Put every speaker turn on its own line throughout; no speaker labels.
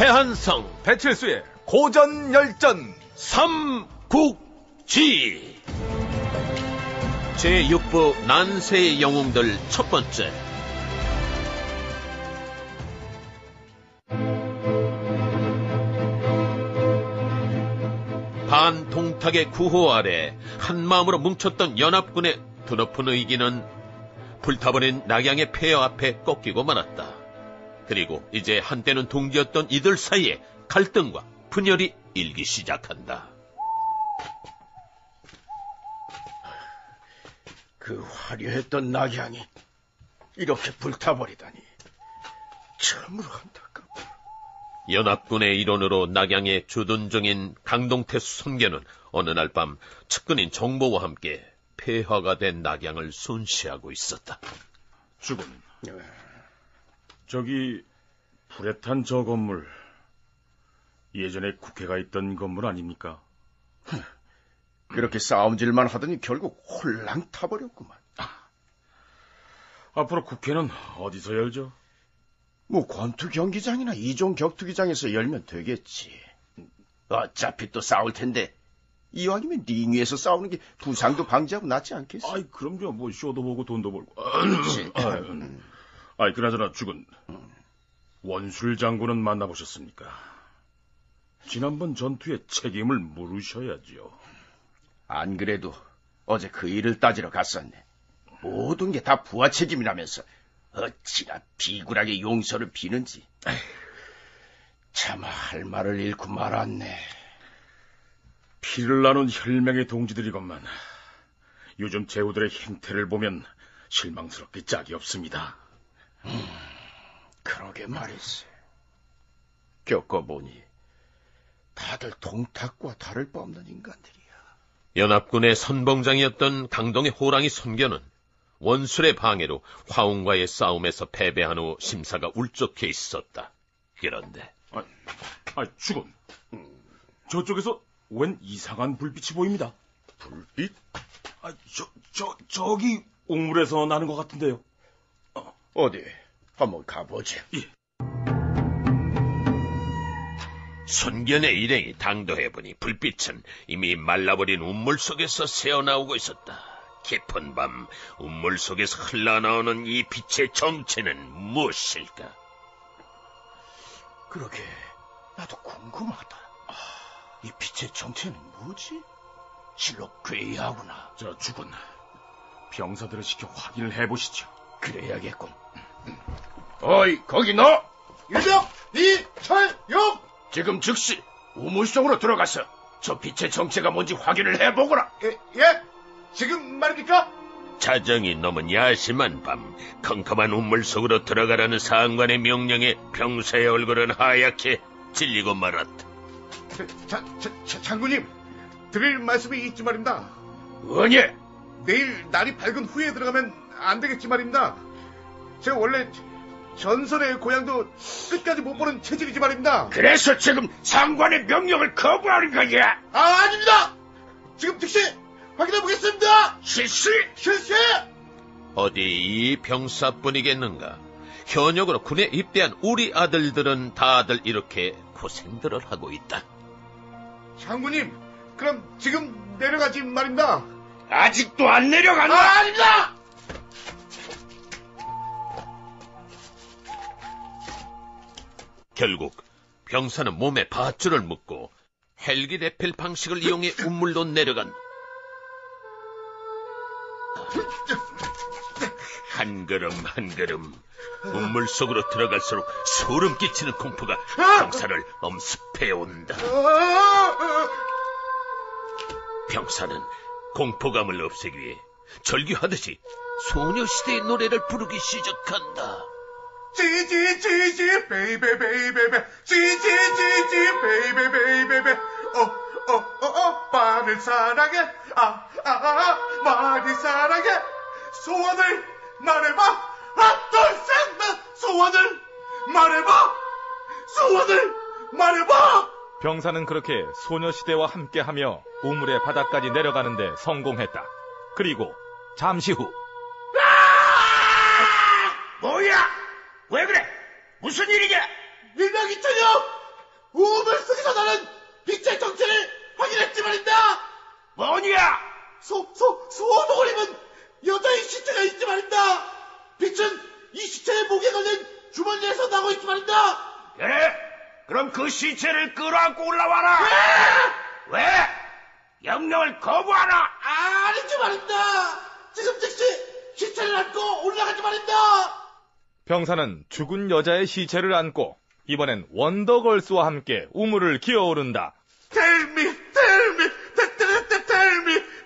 해한성
배칠수의 고전열전
삼국지 제6부 난세의 영웅들 첫 번째. 반동탁의 구호 아래 한마음으로 뭉쳤던 연합군의 드높은 의기는 불타버린 낙양의 폐허 앞에 꺾이고 말았다. 그리고 이제 한때는 동지였던 이들 사이에 갈등과 분열이 일기 시작한다.
그 화려했던 낙양이 이렇게 불타버리다니 참으로 안타깝다.
연합군의 일원으로 낙양의 주둔중인 강동태수 선견은 어느 날 밤 측근인 정보와 함께 폐허가 된 낙양을 순시하고 있었다.
주군, 저기 불에 탄 저 건물, 예전에 국회가 있던 건물 아닙니까?
그렇게 싸움질만 하더니 결국 홀랑 타버렸구만.
앞으로 국회는 어디서 열죠?
뭐 권투 경기장이나 이종 격투기장에서 열면 되겠지. 어차피 또 싸울 텐데 이왕이면 링 위에서 싸우는 게 부상도 방지하고 낫지 않겠어?
아이, 그럼요. 뭐 쇼도 보고 돈도 벌고.
그렇지.
아이, 그나저나 주군, 원술 장군은 만나보셨습니까? 지난번 전투에 책임을 물으셔야지요.
안 그래도 어제 그 일을 따지러 갔었네. 모든 게 다 부하 책임이라면서 어찌나 비굴하게 용서를 비는지. 차마 할 말을 잃고 말았네.
피를 나눈 혈맹의 동지들이건만 요즘 제후들의 행태를 보면 실망스럽게 짝이 없습니다.
그러게 말이지. 겪어보니 다들 동탁과 다를 바 없는 인간들이야.
연합군의 선봉장이었던 강동의 호랑이 선견은 원술의 방해로 화웅과의 싸움에서 패배한 후 심사가 울적해 있었다. 그런데
주군, 저쪽에서 웬 이상한 불빛이 보입니다.
불빛?
저기 옥물에서 나는 것 같은데요.
어디 한번 가보지.
예.
선견의 일행이 당도해보니 불빛은 이미 말라버린 운물 속에서 새어나오고 있었다. 깊은 밤 운물 속에서 흘러나오는 이 빛의 정체는 무엇일까?
그러게 나도 궁금하다. 이 빛의 정체는 뭐지? 실로 괴이하구나.
저 주군, 병사들을 시켜 확인을 해보시죠.
그래야겠군. 어이, 거기 너!
일병 이철용!
지금 즉시 우물 속으로 들어가서 저 빛의 정체가 뭔지 확인을 해보거라.
예? 지금 말입니까?
자정이 넘은 야심한 밤 컴컴한 운물 속으로 들어가라는 상관의 명령에 병사의 얼굴은 하얗게 질리고 말았다.
장군님, 드릴 말씀이 있지 말입니다.
뭐니?
내일 날이 밝은 후에 들어가면 안 되겠지 말입니다. 제가 원래 전설의 고향도 끝까지 못 보는 체질이지 말입니다.
그래서 지금 상관의 명령을 거부하는 거야?
아닙니다. 지금 즉시 확인해 보겠습니다.
실시!
어디 이 병사뿐이겠는가? 현역으로 군에 입대한 우리 아들들은 다들 이렇게 고생들을 하고 있다.
장군님, 그럼 지금 내려가지 말입니다.
아직도 안 내려간다.
아닙니다.
결국 병사는 몸에 밧줄을 묶고 헬기 레펠 방식을 이용해 운물로 내려간다. 한 걸음 한 걸음 운물 속으로 들어갈수록 소름 끼치는 공포가 병사를 엄습해온다. 병사는 공포감을 없애기 위해 절규하듯이 소녀시대의 노래를 부르기 시작한다.
지지 베이베 베이베베 지지 베이베 베이베베 많이 사랑해 많이 사랑해 소원을 말해봐 하나 둘셋넷 소원을 말해봐.
병사는 그렇게 소녀시대와 함께하며 우물의 바닥까지 내려가는데 성공했다. 그리고 잠시 후
뭐야? 왜 그래? 무슨 일이냐?
일병 이천영
우음을 속에서 나는 빛의 정체를 확인했지 말입니다.
뭐냐?
수호복을 입은 여자의 시체가 있지 말입니다. 빛은 이 시체의 목에 걸린 주머니에서 나고 있지 말입니다.
그래? 그럼 그 시체를 끌어안고 올라와라. 왜? 명령을 거부하라.
아니지 말입니다. 지금 즉시 시체를 안고 올라가지 말입니다.
병사는 죽은 여자의 시체를 안고 이번엔 원더걸스와 함께 우물을 기어오른다.
Tell me,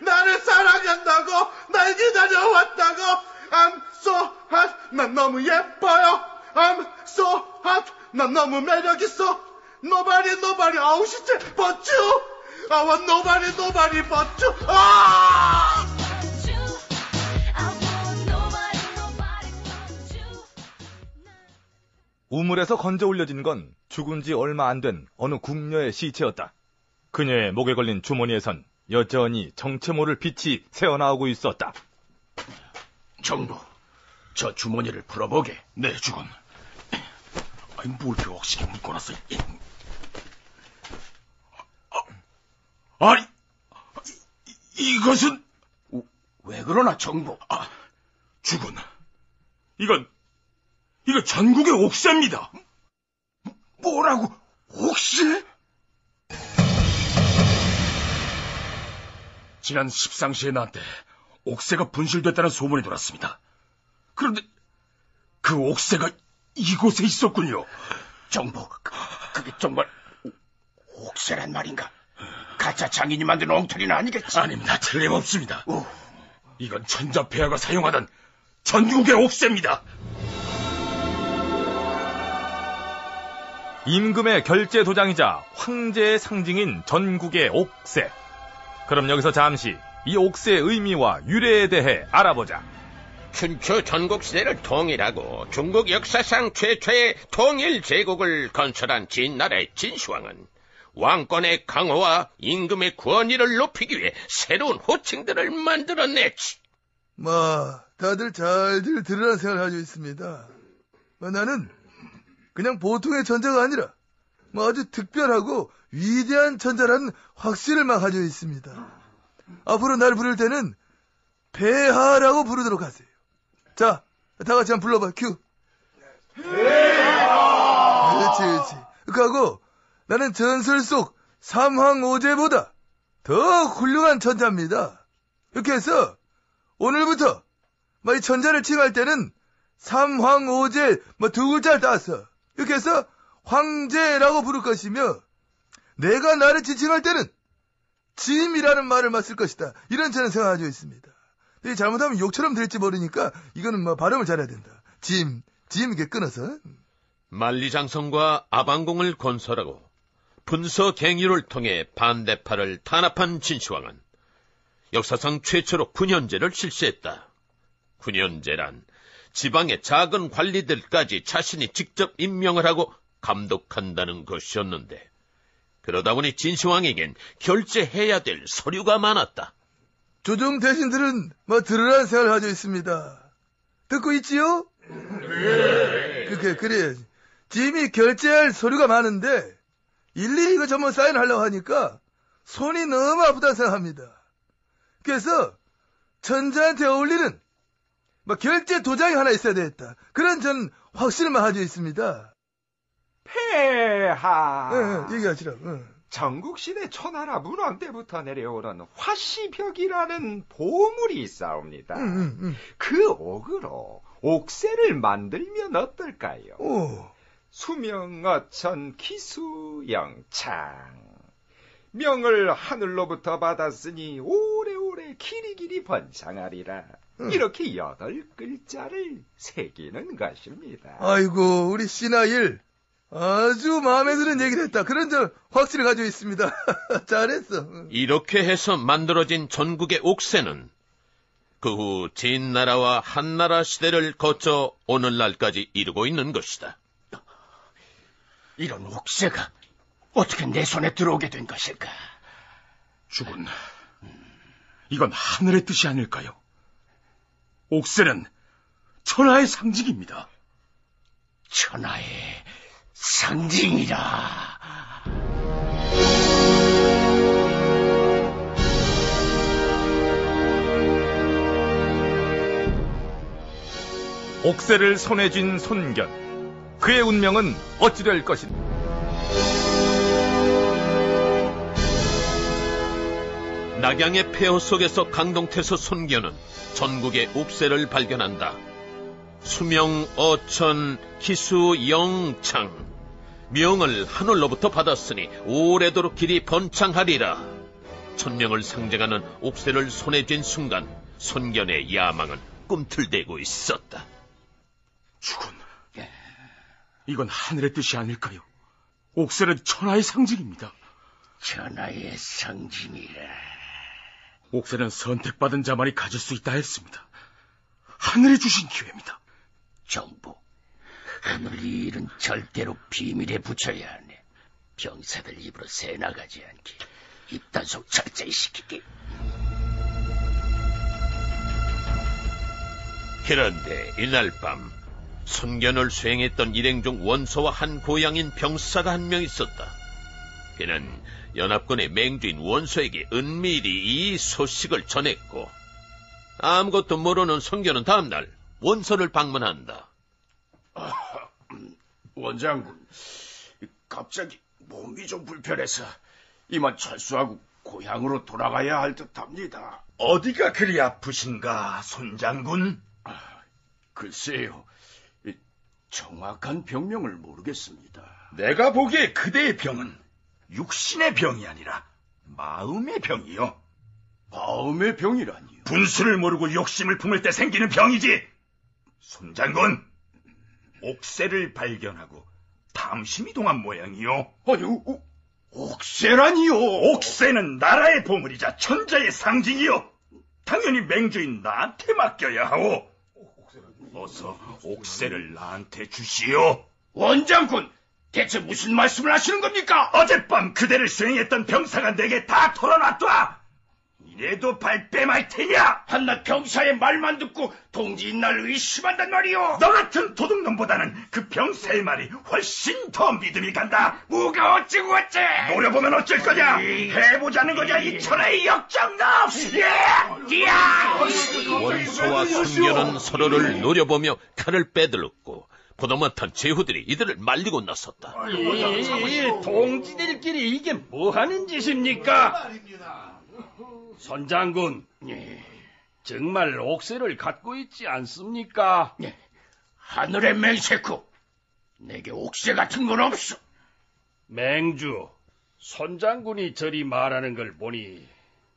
나를 사랑한다고, 날 기다려왔다고. I'm so hot, 난 너무 예뻐요. I'm so hot, 난 너무 매력있어. Nobody, 아우 시체, but you. I want nobody but you. 아!
우물에서 건져 올려진 건 죽은 지 얼마 안 된 어느 궁녀의 시체였다. 그녀의 목에 걸린 주머니에선 여전히 정체 모를 빛이 새어나오고 있었다.
정부, 저 주머니를 풀어보게.
네, 주군. 아니, 뭘 벽시게 묶어놨어. 아니, 이것은...
왜 그러나, 정부?
주군. 이건 전국의 옥새입니다.
뭐라고? 옥새?
지난 십상시에 나한테 옥새가 분실됐다는 소문이 돌았습니다. 그런데 그 옥새가 이곳에 있었군요.
정부, 그게 정말 옥새란 말인가? 가짜 장인이 만든 엉터리는 아니겠지?
아닙니다. 틀림없습니다. 이건 천자폐하가 사용하던 전국의 옥새입니다.
임금의 결제 도장이자 황제의 상징인 전국의 옥새. 그럼 여기서 잠시 이 옥새의 의미와 유래에 대해 알아보자.
춘추 전국시대를 통일하고 중국 역사상 최초의 통일 제국을 건설한 진나라의 진시황은 왕권의 강화와 임금의 권위를 높이기 위해 새로운 호칭들을 만들어냈지.
다들 잘들 들으라는 생각을 가지고 있습니다. 나는 그냥 보통의 전자가 아니라 아주 특별하고 위대한 전자라는 확신을 가지고 있습니다. 앞으로 날 부를 때는 폐하라고 부르도록 하세요. 자, 다 같이 한번 불러봐. 큐. 폐하. 그렇지. 그하고 나는 전설 속 삼황오제보다 더 훌륭한 전자입니다. 이렇게 해서 오늘부터 이 전자를 칭할 때는 삼황오제 두 글자를 따서 이렇게 해서 황제라고 부를 것이며, 내가 나를 지칭할 때는 짐이라는 말을 쓸 것이다. 이런 저는 생각을 가지고 있습니다. 근데 잘못하면 욕처럼 될지 모르니까 이거는 발음을 잘해야 된다. 짐 이렇게 끊어서.
만리장성과 아방궁을 건설하고 분서갱유를 통해 반대파를 탄압한 진시황은 역사상 최초로 군현제를 실시했다. 군현제란 지방의 작은 관리들까지 자신이 직접 임명을 하고 감독한다는 것이었는데, 그러다 보니 진시황에겐 결제해야 될 서류가 많았다.
조정 대신들은 들으라는 생각을 가지고 있습니다. 듣고 있지요? 네. 그래야지. 짐이 결제할 서류가 많은데 일일이 이거 전부 사인하려고 하니까 손이 너무 아프다고 생각합니다. 그래서 전자한테 어울리는 결제 도장이 하나 있어야 되겠다. 그런 전 확신을 가지고 있습니다.
폐하.
얘기하시라고.
전국시대 초나라 문왕 때부터 내려오는 화시벽이라는 보물이 있사옵니다. 그 옥으로 옥새를 만들면 어떨까요? 수명어천 기수영창. 명을 하늘로부터 받았으니 오래오래 길이길이 번창하리라. 이렇게 8글자를 새기는 것입니다.
아이고, 우리 씨나일 아주 마음에 드는 얘기를 했다. 그런 확신을 가지고 있습니다. 잘했어.
이렇게 해서 만들어진 전국의 옥새는 그 후 진나라와 한나라 시대를 거쳐 오늘날까지 이르고 있는 것이다.
이런 옥새가 어떻게 내 손에 들어오게 된 것일까?
주군, 이건 하늘의 뜻이 아닐까요? 옥새는 천하의 상징입니다.
천하의 상징이라.
옥새를 손에 쥔 손견. 그의 운명은 어찌 될 것인가.
낙양의 폐허 속에서 강동태서 손견은 전국의 옥새를 발견한다. 수명, 어천, 기수, 영창. 명을 하늘로부터 받았으니 오래도록 길이 번창하리라. 천명을 상징하는 옥새를 손에 쥔 순간 손견의 야망은 꿈틀대고 있었다.
주군, 이건 하늘의 뜻이 아닐까요? 옥새는 천하의 상징입니다.
천하의 상징이라.
옥새는 선택받은 자만이 가질 수 있다 했습니다. 하늘이 주신 기회입니다.
정부, 하늘 이 일은 절대로 비밀에 붙여야 하네. 병사들 입으로 새나가지 않게 입단속 철저히 시키게.
그런데 이날 밤 손견을 수행했던 일행 중 원소와 한 고향인 병사가 한 명 있었다. 그는 연합군의 맹주인 원소에게 은밀히 이 소식을 전했고, 아무것도 모르는 손견은 다음날 원소를 방문한다.
원장군, 갑자기 몸이 좀 불편해서 이만 철수하고 고향으로 돌아가야 할 듯합니다.
어디가 그리 아프신가, 손장군?
글쎄요, 정확한 병명을 모르겠습니다.
내가 보기에 그대의 병은 육신의 병이 아니라 마음의 병이요.
마음의 병이라니요?
분수를 모르고 욕심을 품을 때 생기는 병이지. 손장군, 옥새를 발견하고 탐심이 동한 모양이요.
아니, 옥새라니요?
옥새는 나라의 보물이자 천자의 상징이요. 당연히 맹주인 나한테 맡겨야 하오. 어서 옥새를 나한테 주시오.
원장군, 대체 무슨 말씀을 하시는 겁니까?
어젯밤 그대를 수행했던 병사가 내게 다 털어놨다. 이래도 발뺌 할 테냐?
한낱 병사의 말만 듣고 동지인 날 의심한단 말이오.
너 같은 도둑놈보다는 그 병사의 말이 훨씬 더 믿음이 간다.
뭐가 어쩌고 어째?
노려보면 어쩔 거냐? 해보자는 거냐, 이 천하의 역정놈!
원소와 손견은 서로를 노려보며 칼을 빼들었고 보도못한 제후들이 이들을 말리고 나섰다.
동지들끼리 이게 뭐하는 짓입니까? 선장군, 정말 옥새를 갖고 있지 않습니까?
하늘의 맹세코, 내게 옥새 같은 건 없어.
맹주, 선장군이 저리 말하는 걸 보니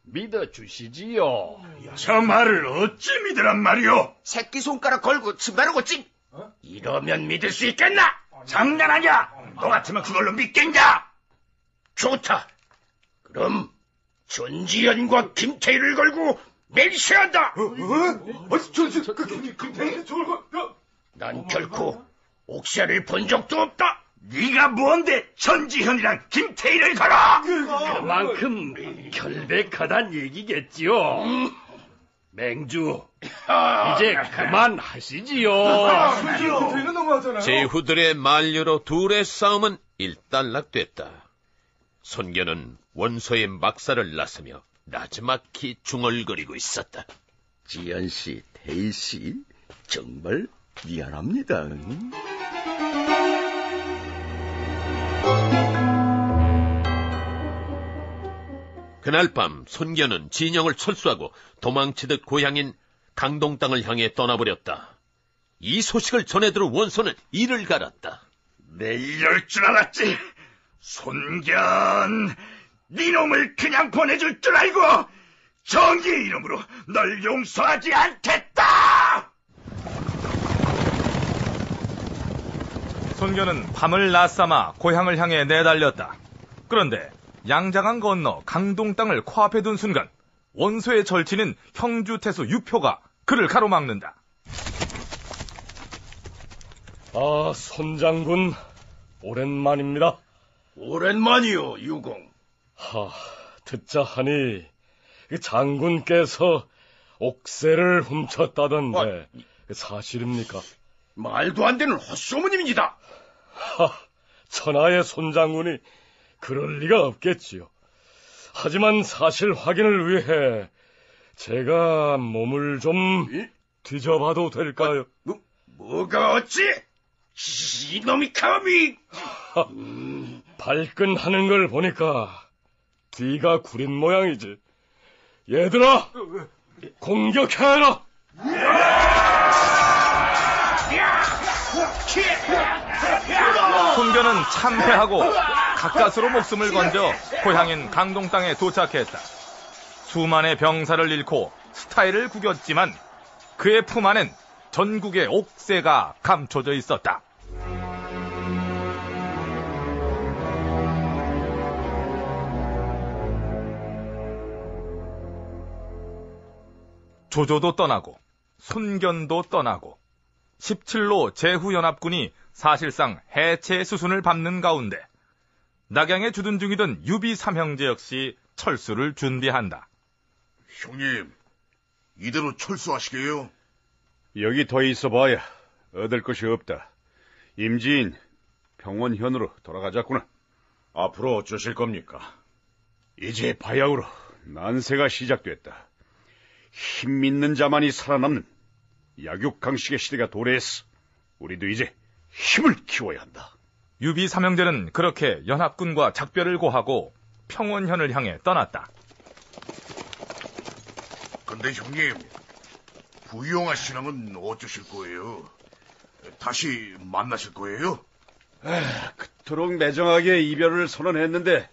믿어주시지요.
저 말을 어찌 믿으란 말이오?
새끼손가락 걸고 침바르고 찡. 이러면 믿을 수 있겠나?
장난하냐? 너 같으면 그걸로 믿겠냐?
좋다. 그럼 전지현과 김태희를 걸고 맹세한다. 난 결코 옥새를 본 적도 없다.
네가 뭔데 전지현이랑 김태희를 걸어?
그만큼 결백하단 얘기겠지요. 맹주, 이제 그만하시지요.
제후들의 만류로 둘의 싸움은 일단락됐다. 손견은 원소의 막사를 나서며 나지막히 중얼거리고 있었다.
지연씨, 태희씨, 정말 미안합니다.
그날 밤 손견은 진영을 철수하고 도망치듯 고향인 강동 땅을 향해 떠나버렸다. 이 소식을 전해 들은 원소는 이를 갈았다.
내 이럴 줄 알았지. 손견, 네 놈을 그냥 보내줄 줄 알고 정의의 이름으로 널 용서하지 않겠다.
손견은 밤을 낮삼아 고향을 향해 내달렸다. 그런데 양장강 건너 강동 땅을 코앞에 둔 순간 원소의 절친인 형주태수 유표가 그를 가로막는다.
아, 손장군, 오랜만입니다.
오랜만이요, 유공.
듣자 하니 장군께서 옥새를 훔쳤다던데 사실입니까?
말도 안 되는 헛소문입니다.
천하의 손장군이 그럴 리가 없겠지요. 하지만 사실 확인을 위해 제가 몸을 좀 뒤져봐도 될까요?
뭐가 어찌? 이놈이 감히!
발끈하는 걸 보니까 뒤가 구린 모양이지. 얘들아, 공격해라!
손견은 참패하고 가까스로 목숨을 건져 고향인 강동 땅에 도착했다. 수만의 병사를 잃고 스타일을 구겼지만 그의 품 안엔 전국의 옥새가 감춰져 있었다. 조조도 떠나고 손견도 떠나고 17로 제후연합군이 사실상 해체 수순을 밟는 가운데 낙양에 주둔 중이던 유비 삼형제 역시 철수를 준비한다.
형님, 이대로 철수하시게요?
여기 더 있어봐야 얻을 것이 없다. 임지인 평원현으로 돌아가자꾸나.
앞으로 어쩌실 겁니까?
이제 바야흐로 난세가 시작됐다. 힘 있는 자만이 살아남는 약육강식의 시대가 도래했어. 우리도 이제 힘을 키워야 한다.
유비 삼형제는 그렇게 연합군과 작별을 고하고 평원현을 향해 떠났다.
근데 형님, 부용아 씨랑은 어쩌실 거예요? 다시 만나실 거예요?
그토록 매정하게 이별을 선언했는데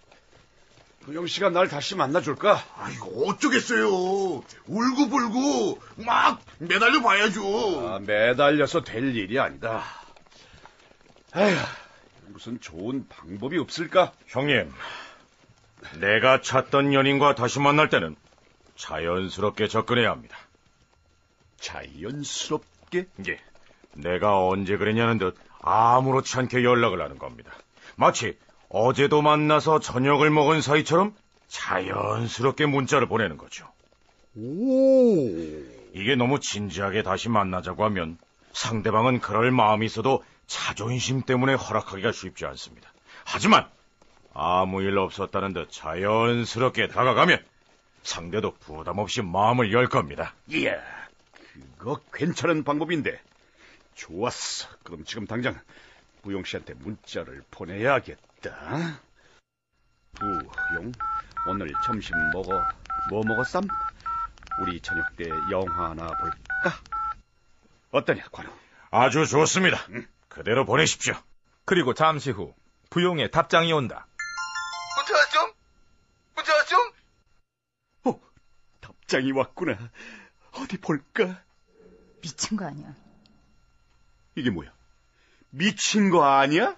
부영씨가 날 다시 만나줄까?
아이고, 어쩌겠어요. 울고불고 막 매달려 봐야죠.
매달려서 될 일이 아니다. 에휴, 무슨 좋은 방법이 없을까?
형님, 내가 찾던 연인과 다시 만날 때는 자연스럽게 접근해야 합니다.
자연스럽게?
예, 내가 언제 그랬냐는 듯 아무렇지 않게 연락을 하는 겁니다. 마치 어제도 만나서 저녁을 먹은 사이처럼 자연스럽게 문자를 보내는 거죠.
오,
이게 너무 진지하게 다시 만나자고 하면 상대방은 그럴 마음이 있어도 자존심 때문에 허락하기가 쉽지 않습니다. 하지만 아무 일 없었다는 듯 자연스럽게 다가가면 상대도 부담 없이 마음을 열 겁니다.
이야, 그거 괜찮은 방법인데. 좋았어. 그럼 지금 당장 부용씨한테 문자를 보내야겠다. 부용, 오늘 점심 뭐 먹었삼? 우리 저녁 때 영화 하나 볼까? 어떠냐, 관우?
아주 좋습니다. 그대로 보내십시오.
그리고 잠시 후 부용의 답장이 온다.
문자 좀?
답장이 왔구나. 어디 볼까?
미친 거 아니야?
이게 뭐야? 미친 거 아니야?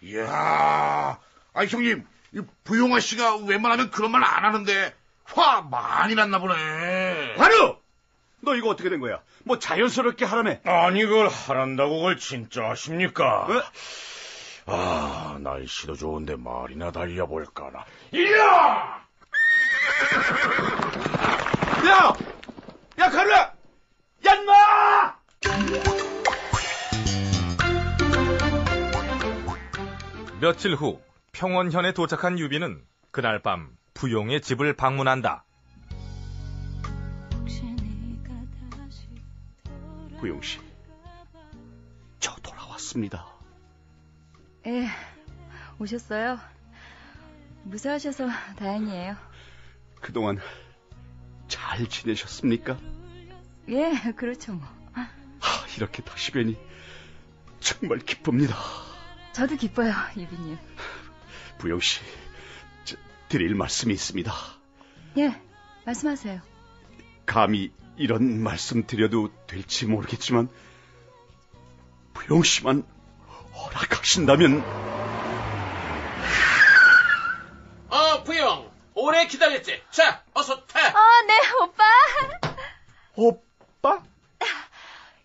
이야, 형님, 부용아 씨가 웬만하면 그런 말 안 하는데 화 많이 났나 보네.
관우! 너 이거 어떻게 된 거야? 뭐 자연스럽게 하라며?
아니, 그걸 하란다고 그걸 진짜 하십니까?
어?
날씨도 좋은데 말이나 달려볼까나.
이야! 야, 가루야! 야, 인마!
며칠 후 평원현에 도착한 유비는 그날 밤 부용의 집을 방문한다.
부용씨, 저 돌아왔습니다.
예, 오셨어요? 무사하셔서 다행이에요.
그동안 잘 지내셨습니까?
예, 그렇죠 뭐.
이렇게 다시 뵈니 정말 기쁩니다.
저도 기뻐요, 유비님.
부영씨, 드릴 말씀이 있습니다.
예, 말씀하세요.
감히 이런 말씀 드려도 될지 모르겠지만 부영씨만 허락하신다면.
부영, 오래 기다렸지? 자, 어서 타.
네, 오빠.
오빠?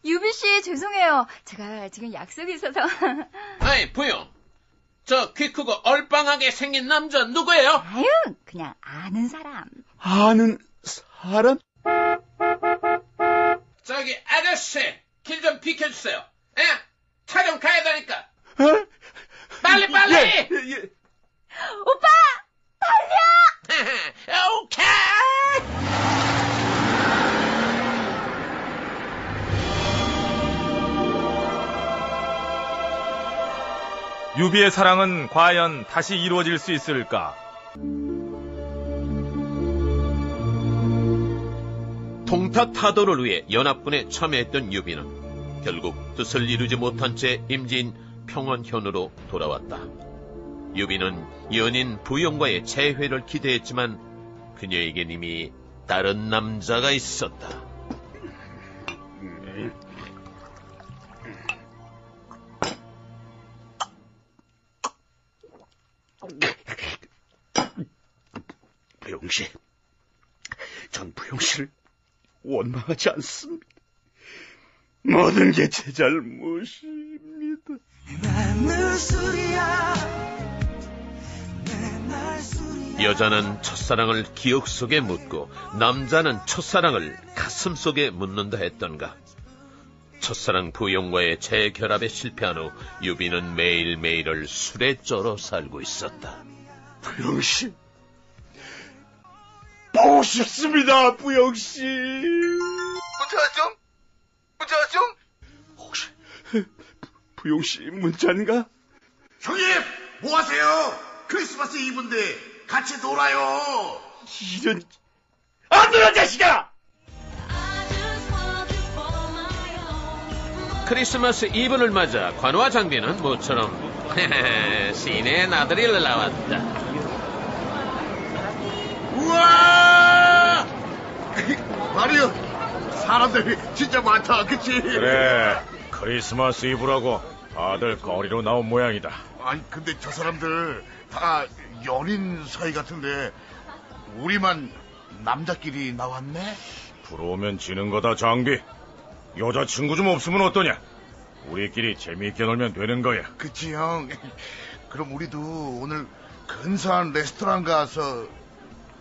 유비씨, 죄송해요. 제가 지금 약속이 있어서.
아이, 부영, 저 키 크고 얼빵하게 생긴 남자 누구예요?
아유, 그냥 아는 사람.
아는 사람?
저기 아저씨, 길 좀 비켜주세요. 차 좀 가야 되니까.
에?
빨리! 빨리 빨리.
예.
오빠! 달려!
오케이.
유비의 사랑은 과연 다시 이루어질 수 있을까?
동타 타도를 위해 연합군에 참여했던 유비는 결국 뜻을 이루지 못한 채 임진 평원현으로 돌아왔다. 유비는 연인 부영과의 재회를 기대했지만 그녀에겐 이미 다른 남자가 있었다.
부용씨, 전 부용씨를 원망하지 않습니다. 모든 게 제 잘못입니다.
여자는 첫사랑을 기억 속에 묻고 남자는 첫사랑을 가슴 속에 묻는다 했던가. 첫사랑 부용과의 재결합에 실패한 후 유비는 매일매일을 술에 쩔어 살고 있었다.
부용씨, 보고 싶습니다, 부용씨.
문자 좀?
혹시 부용씨 문자인가?
형님, 뭐 하세요? 크리스마스 이브인데 같이 놀아요.
이런 안 들어 자식아!
크리스마스 이브를 맞아 관우와 장비는 모처럼 시내의 나들이를 나왔다.
우와! 마리오, 사람들이 진짜 많다, 그치?
그래, 크리스마스 이브라고 다들 거리로 나온 모양이다.
아니, 근데 저 사람들 다 연인 사이 같은데 우리만 남자끼리 나왔네?
부러우면 지는 거다, 장비. 여자친구 좀 없으면 어떠냐? 우리끼리 재미있게 놀면 되는 거야.
그치, 형. 그럼 우리도 오늘 근사한 레스토랑 가서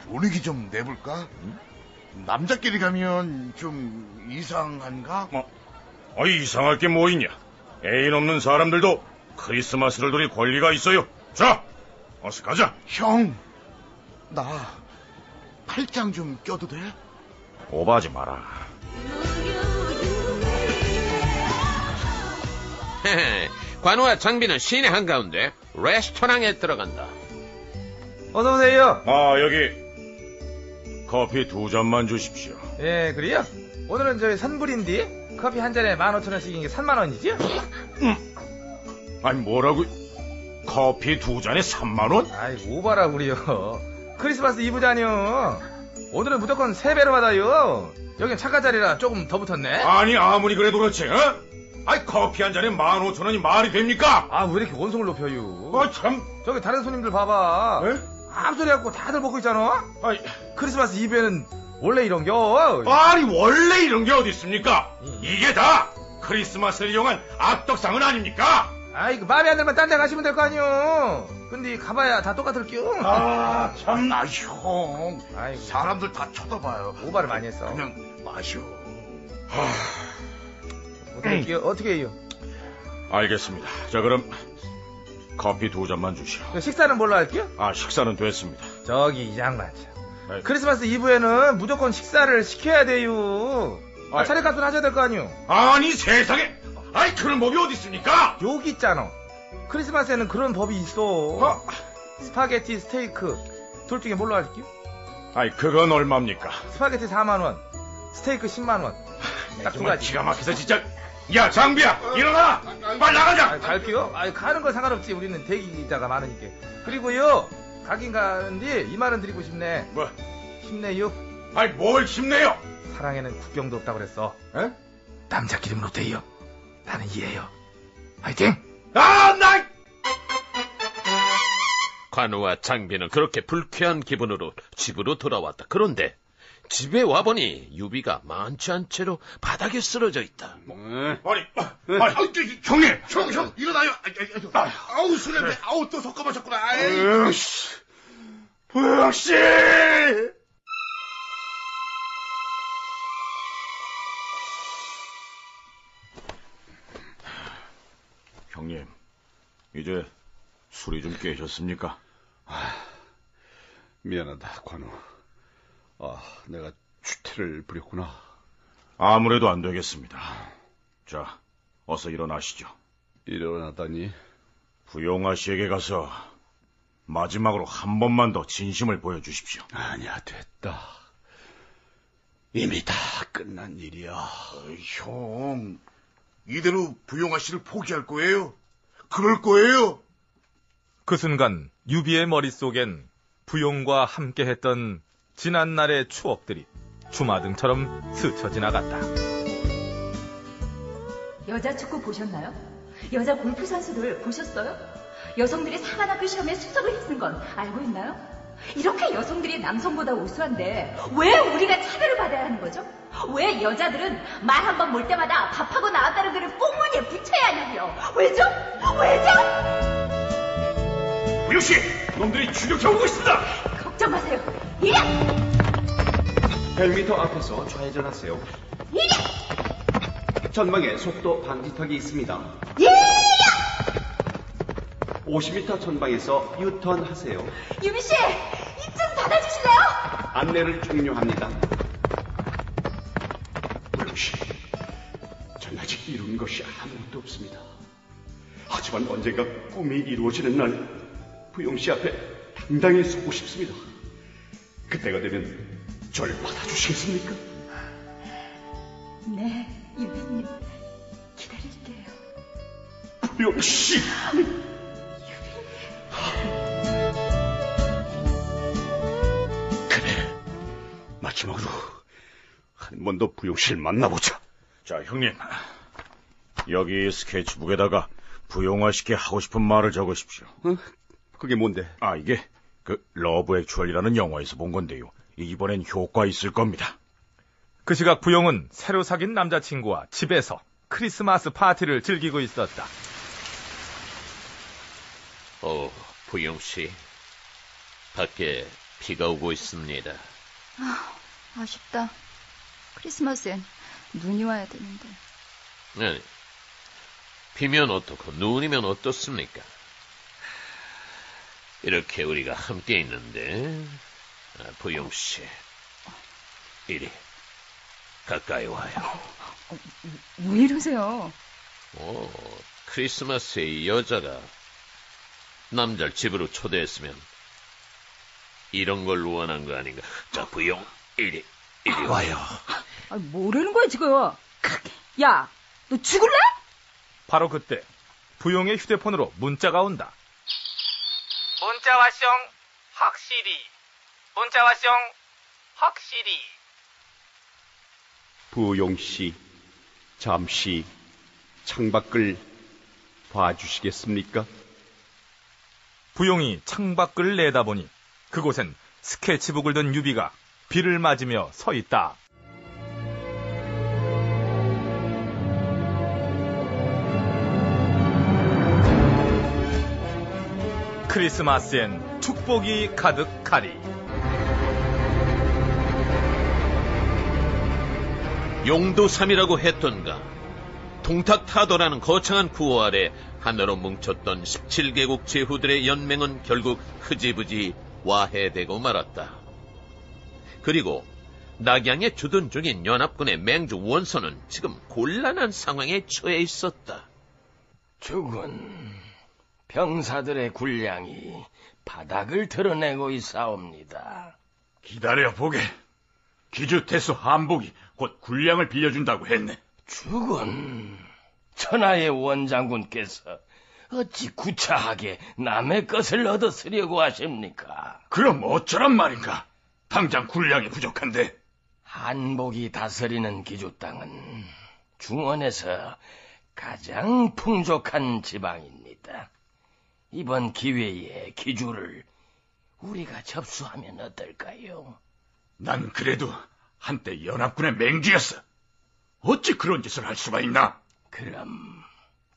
분위기 좀 내볼까? 응? 남자끼리 가면 좀 이상한가?
이상할 게 뭐 있냐? 애인 없는 사람들도 크리스마스를 누릴 권리가 있어요. 자, 어서 가자.
형, 나 팔짱 좀 껴도 돼?
오버하지 마라.
관우와 장비는 시내 한가운데 레스토랑에 들어간다.
어서오세요.
여기 커피 2잔만 주십시오.
예, 그래요? 오늘은 저희 선불인데 커피 한 잔에 15,000원씩인 게 3만원이지요?
아니, 뭐라고? 커피 2잔에 3만원?
아이, 오바라 그래요. 크리스마스 이브잖요. 오늘은 무조건 3배로 받아요. 여긴 차가 자리라 조금 더 붙었네.
아니, 아무리 그래도 그렇지, 어? 아니, 커피 한 잔에 15,000원이 말이 됩니까?
왜 이렇게 원성을 높여요?
참.
저기 다른 손님들 봐봐. 아무 소리 갖고 다들 먹고 있잖아? 크리스마스 이브에는 원래 이런겨.
아니, 원래 이런 게 어디 있습니까? 이게 다 크리스마스를 이용한 악덕상은 아닙니까?
이거 마음에 안 들면 딴 데 가시면 될 거 아니요. 근데 가봐야 다 똑같을겨.
참, 형. 사람들 다 쳐다봐요.
오바를 많이 했어.
그냥 마셔.
어떻게 해요?
알겠습니다. 자, 그럼 커피 2잔만 주시오.
식사는 뭘로 할게요?
식사는 됐습니다.
저기 이 양반 참. 크리스마스 이브에는 무조건 식사를 시켜야 돼요. 차례값은 하셔야 될 거 아니요.
아니, 세상에. 그런 법이 어디 있습니까?
여기 있잖아. 크리스마스에는 그런 법이 있어. 스파게티, 스테이크 둘 중에 뭘로 할게요?
그건 얼마입니까?
스파게티 4만원, 스테이크 10만원. 딱 두 가지.
기가 막혀서 진짜. 야, 장비야, 일어나! 빨리 나가자!
갈게요? 가는 건 상관없지. 우리는 대기자가 많으니까. 그리고요, 가긴 가는데 2만원 드리고 싶네.
뭐?
힘내요.
뭘 힘내요?
사랑에는 국경도 없다고 그랬어. 남자끼리 못해요. 나는 이해해요. 화이팅!
관우와 장비는 그렇게 불쾌한 기분으로 집으로 돌아왔다. 그런데 집에 와보니 유비가 많지 않은 채로 바닥에 쓰러져 있다.
형님! 형, 일어나요! 아우, 술 냄새! 아우, 또 섞어 마셨구나!
부영씨!
형님, 이제 술이 좀 깨셨습니까?
미안하다, 관우. 내가 추태를 부렸구나.
아무래도 안 되겠습니다. 자, 어서 일어나시죠.
일어나다니?
부용화 씨에게 가서 마지막으로 한 번만 더 진심을 보여주십시오.
아니야, 됐다. 이미 다 끝난 일이야.
형, 이대로 부용화 씨를 포기할 거예요? 그럴 거예요?
그 순간 유비의 머릿속엔 부용과 함께했던 지난날의 추억들이 주마등처럼 스쳐 지나갔다.
여자 축구 보셨나요? 여자 골프 선수들 보셨어요? 여성들이 상한학교 시험에 수석을 했는 건 알고 있나요? 이렇게 여성들이 남성보다 우수한데 왜 우리가 차별을 받아야 하는 거죠? 왜 여자들은 말 한 번 몰 때마다 밥하고 나왔다는 글을 꽁무니에 붙여야 하냐고요? 왜죠?
부용씨, 놈들이 추격해오고 있습니다.
걱정 마세요. 이랴!
100m 앞에서 좌회전하세요.
이랴!
전방에 속도 방지턱이 있습니다.
이랴!
50m 전방에서 유턴하세요.
유비씨, 입 좀 닫아주실래요?
안내를 종료합니다.
부용씨, 전 아직 이룬 것이 아무것도 없습니다. 하지만 언젠가 꿈이 이루어지는 날 부용씨 앞에 당당히 서고 싶습니다. 그때가 되면 절 받아주시겠습니까?
네, 유비님. 기다릴게요.
부용씨! 그래, 마지막으로 한 번 더 부용씨를 만나보자.
자, 형님. 여기 스케치북에다가 부용화 씨께 하고 싶은 말을 적으십시오.
그게 뭔데?
이게 러브 액츄얼이라는 영화에서 본 건데요. 이번엔 효과 있을 겁니다.
그 시각 부용은 새로 사귄 남자친구와 집에서 크리스마스 파티를 즐기고 있었다.
부용씨. 밖에 비가 오고 있습니다.
아쉽다. 크리스마스엔 눈이 와야 되는데.
아니, 비면 어떻고 눈이면 어떻습니까? 이렇게 우리가 함께 있는데, 부용씨, 이리 가까이 와요.
왜 이러세요?
크리스마스에 여자가 남자를 집으로 초대했으면 이런 걸 원한 거 아닌가? 자, 부용, 이리 와요.
뭐라는 거야 지금? 야, 너 죽을래?
바로 그때 부용의 휴대폰으로 문자가 온다.
문자 왔숑 확실히. 문자 왔숑 확실히.
부용씨, 잠시 창밖을 봐주시겠습니까?
부용이 창밖을 내다보니 그곳엔 스케치북을 든 유비가 비를 맞으며 서 있다. 크리스마스엔 축복이 가득하리.
용도삼이라고 했던가. 동탁타도라는 거창한 구호 아래 하나로 뭉쳤던 17개국 제후들의 연맹은 결국 흐지부지 와해되고 말았다. 그리고 낙양에 주둔 중인 연합군의 맹주 원소는 지금 곤란한 상황에 처해 있었다.
죽은 병사들의 군량이 바닥을 드러내고 있사옵니다.
기다려보게. 기주태수 한복이 곧 군량을 빌려준다고 했네.
죽은 천하의 원장군께서 어찌 구차하게 남의 것을 얻어쓰려고 하십니까?
그럼 어쩌란 말인가? 당장 군량이 부족한데.
한복이 다스리는 기주 땅은 중원에서 가장 풍족한 지방입니다. 이번 기회에 기주를 우리가 접수하면 어떨까요?
난 그래도 한때 연합군의 맹주였어. 어찌 그런 짓을 할 수가 있나?
그럼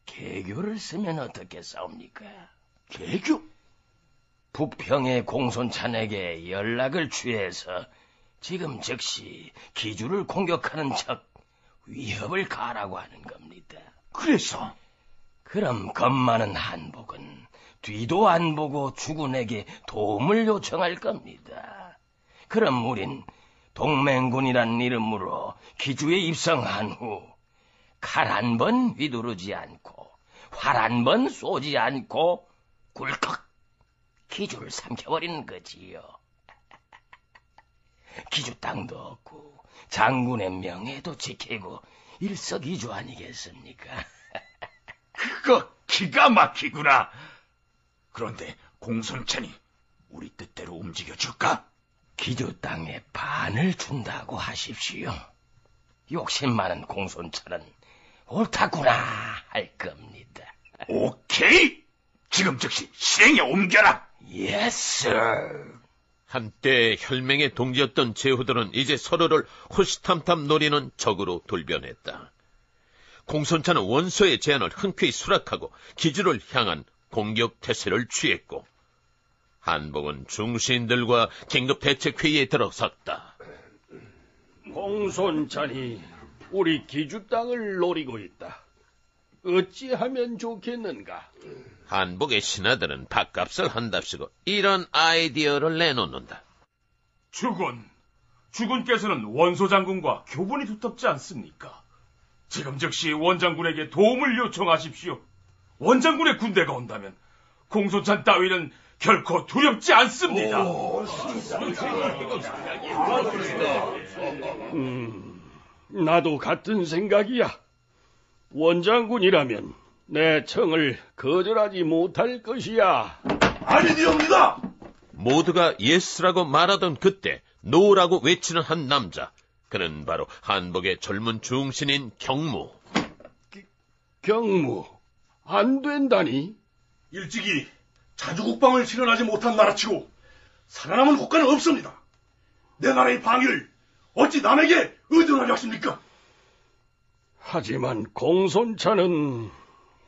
개교를 쓰면 어떻겠사옵니까?
개교?
북평의 공손찬에게 연락을 취해서 지금 즉시 기주를 공격하는 척 위협을 가하라고 하는 겁니다.
그래서?
그럼 겁 많은 한복은 뒤도 안 보고 주군에게 도움을 요청할 겁니다. 그럼 우린 동맹군이란 이름으로 기주에 입성한 후 칼 한 번 휘두르지 않고 활 한 번 쏘지 않고 굴꺽 기주를 삼켜버리는 거지요. 기주 땅도 없고 장군의 명예도 지키고 일석이조 아니겠습니까?
그거 기가 막히구나. 그런데 공손찬이 우리 뜻대로 움직여줄까?
기주 땅의 반을 준다고 하십시오. 욕심 많은 공손찬은 옳다구나 할 겁니다.
오케이! 지금 즉시 실행에 옮겨라!
Yes, sir.
한때 혈맹의 동지였던 제후들은 이제 서로를 호시탐탐 노리는 적으로 돌변했다. 공손찬은 원소의 제안을 흔쾌히 수락하고 기주를 향한 공격 태세를 취했고, 한복은 중시인들과 긴급 대책회의에 들어섰다.
공손찬이 우리 기주 땅을 노리고 있다. 어찌하면 좋겠는가?
한복의 신하들은 밥값을 한답시고 이런 아이디어를 내놓는다.
주군께서는 원소 장군과 교분이 두텁지 않습니까? 지금 즉시 원장군에게 도움을 요청하십시오. 원장군의 군대가 온다면 공손찬 따위는 결코 두렵지 않습니다. 나도 같은 생각이야. 원장군이라면 내 청을 거절하지 못할 것이야.
아니디옵니다.
모두가 예스라고 말하던 그때 노라고 외치는 한 남자. 그는 바로 한복의 젊은 중신인 경무.
경무, 안 된다니?
일찍이 자주국방을 실현하지 못한 나라치고 살아남은 국가는 없습니다. 내 나라의 방위를 어찌 남에게 의존하려 하십니까?
하지만 공손찬은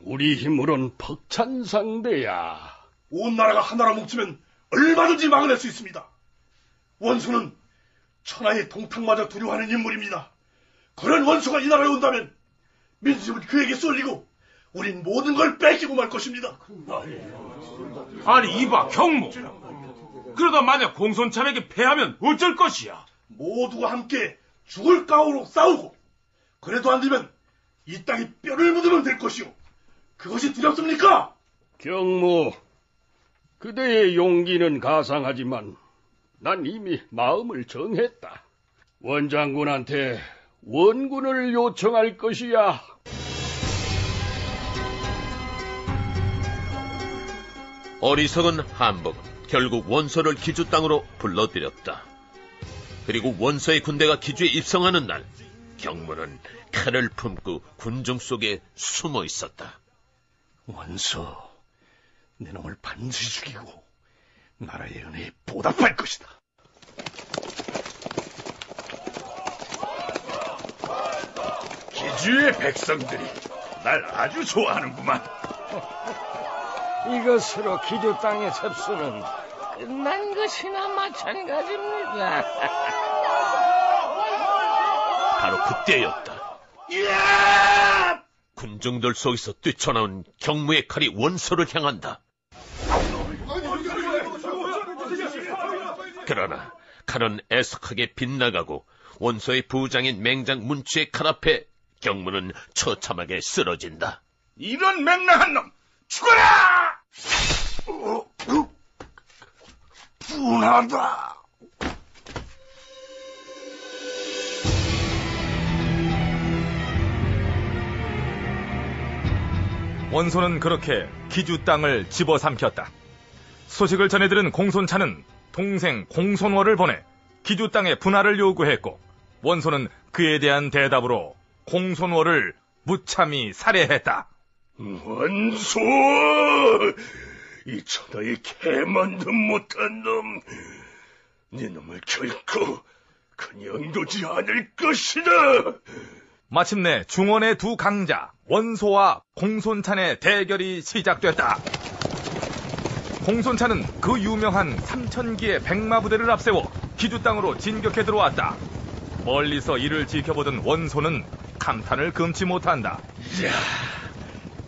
우리 힘으론 벅찬 상대야.
온 나라가 하나로 뭉치면 얼마든지 막아낼 수 있습니다. 원소는 천하의 동탁마저 두려워하는 인물입니다. 그런 원소가 이 나라에 온다면 민심은 그에게 쏠리고 우린 모든 걸 뺏기고 말 것입니다.
아니 이봐 경무, 그러다 만약 공손찬에게 패하면 어쩔 것이야?
모두가 함께 죽을 각오로 싸우고, 그래도 안 되면 이 땅에 뼈를 묻으면 될 것이오. 그것이 두렵습니까?
경무, 그대의 용기는 가상하지만 난 이미 마음을 정했다. 원장군한테 원군을 요청할 것이야.
어리석은 한복은 결국 원소를 기주 땅으로 불러들였다. 그리고 원소의 군대가 기주에 입성하는 날, 경무는 칼을 품고 군중 속에 숨어 있었다.
원소, 내 놈을 반드시 죽이고 나라의 은혜에 보답할 것이다. 기주의 백성들이 날 아주 좋아하는구만.
이것으로 기주 땅의 접수는 끝난 것이나 마찬가지입니다.
바로 그때였다. 군중들 속에서 뛰쳐나온 경무의 칼이 원소를 향한다. 그러나 칼은 애석하게 빗나가고 원소의 부장인 맹장 문추의 칼 앞에 경무는 처참하게 쓰러진다.
이런 맹랑한 놈, 죽어라! 분하다.
원소는 그렇게 기주 땅을 집어삼켰다. 소식을 전해들은 공손찬은 동생 공손월을 보내 기주 땅의 분할을 요구했고, 원소는 그에 대한 대답으로 공손월을 무참히 살해했다.
원소! 이 천하의 개만도 못한 놈, 네 놈을 결코 그냥 두지 않을 것이다.
마침내 중원의 두 강자 원소와 공손찬의 대결이 시작됐다. 공손찬은 그 유명한 3000기의 백마부대를 앞세워 기주 땅으로 진격해 들어왔다. 멀리서 이를 지켜보던 원소는 감탄을 금치 못한다.
이야,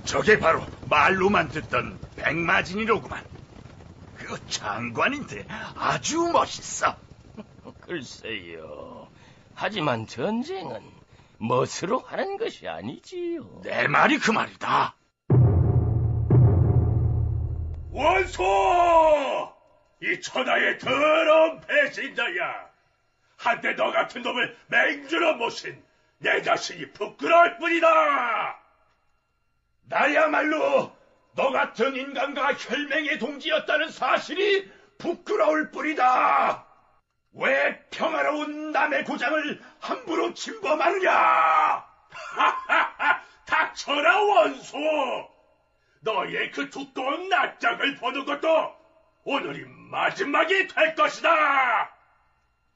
저게 바로 말로만 듣던
백마진이로구만. 그 장관인데 아주 멋있어.
글쎄요. 하지만 전쟁은 멋으로 하는 것이 아니지요.
내 말이 그 말이다.
원소! 이 천하의 더러운 배신자야. 한때 너 같은 놈을 맹주로 모신 내 자신이 부끄러울 뿐이다. 나야말로 너 같은 인간과 혈맹의 동지였다는 사실이 부끄러울 뿐이다. 왜 평화로운 남의 고장을 함부로 침범하느냐? 하하하, 닥쳐라 원소. 너의 그 두꺼운 낯짝을 보는 것도 오늘이 마지막이 될 것이다.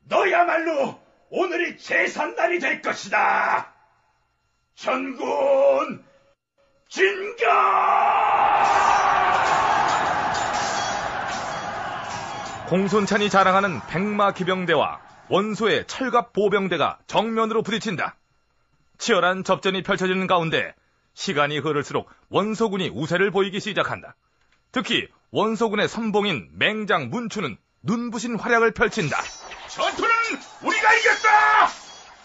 너야말로 오늘이 제삿날이 될 것이다. 전군 진격!
공손찬이 자랑하는 백마 기병대와 원소의 철갑 보병대가 정면으로 부딪힌다. 치열한 접전이 펼쳐지는 가운데 시간이 흐를수록 원소군이 우세를 보이기 시작한다. 특히 원소군의 선봉인 맹장 문추는 눈부신 활약을 펼친다.
전투는 우리가 이겼다!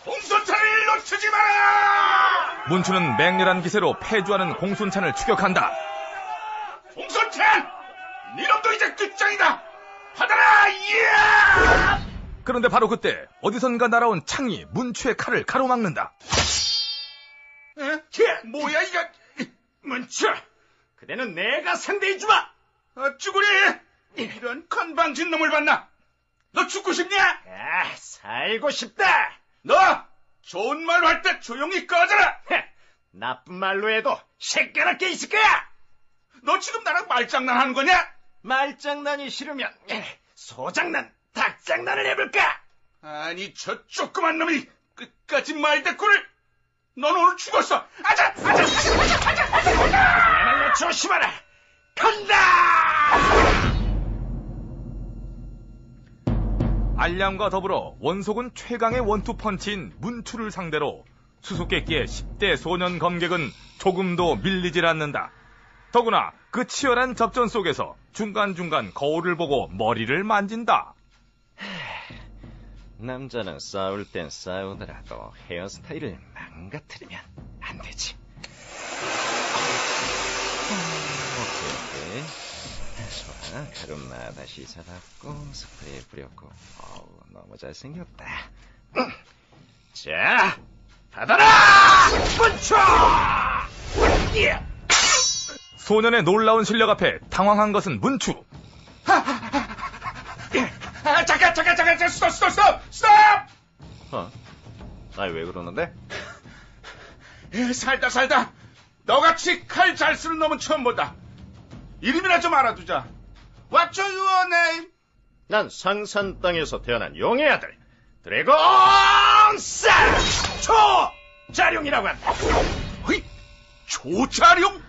공손찬을 놓치지 마라!
문추는 맹렬한 기세로 패주하는 공손찬을 추격한다.
공손찬! 니놈도 이제 끝장이다! 받아라! 이야!
그런데 바로 그때 어디선가 날아온 창이 문추의 칼을 가로막는다.
뭐야 이거? 문추! 그대는 내가 상대해주마! 쭈구리! 이런 건방진 놈을 봤나? 너 죽고 싶냐? 살고 싶다! 너! 좋은 말로 할 때 조용히 꺼져라! 나쁜 말로 해도 새까맣게 있을 거야! 너 지금 나랑 말장난하는 거냐? 말장난이 싫으면 소장난, 닭장난을 해볼까? 아니 저 조그만 놈이 끝까지 말대꾸를! 넌 오늘 죽었어! 아자! 내말로 조심하라! 간다!
알량과 더불어 원소군 최강의 원투펀치인 문추를 상대로 수수께끼의 10대 소년 검객은 조금도 밀리질 않는다. 더구나 그 치열한 접전 속에서 중간중간 거울을 보고 머리를 만진다.
남자는 싸울 땐 싸우더라도 헤어스타일을 망가뜨리면 안 되지. 오케이. 좋아, 가름마다 씻어봤고 스프레이 뿌렸고. 어우, 너무 잘생겼다. 자, 받아라! 문쳐!
소년의 놀라운 실력 앞에 당황한 것은 문추.
잠깐, 스톱!
아니, 왜 그러는데?
살다. 너같이 칼 잘 쓰는 놈은 처음 본다. 이름이나 좀 알아두자. What's your name?
난 상산 땅에서 태어난 용의 아들 드래곤 쌀 조자룡이라고 한다.
허이, 조자룡?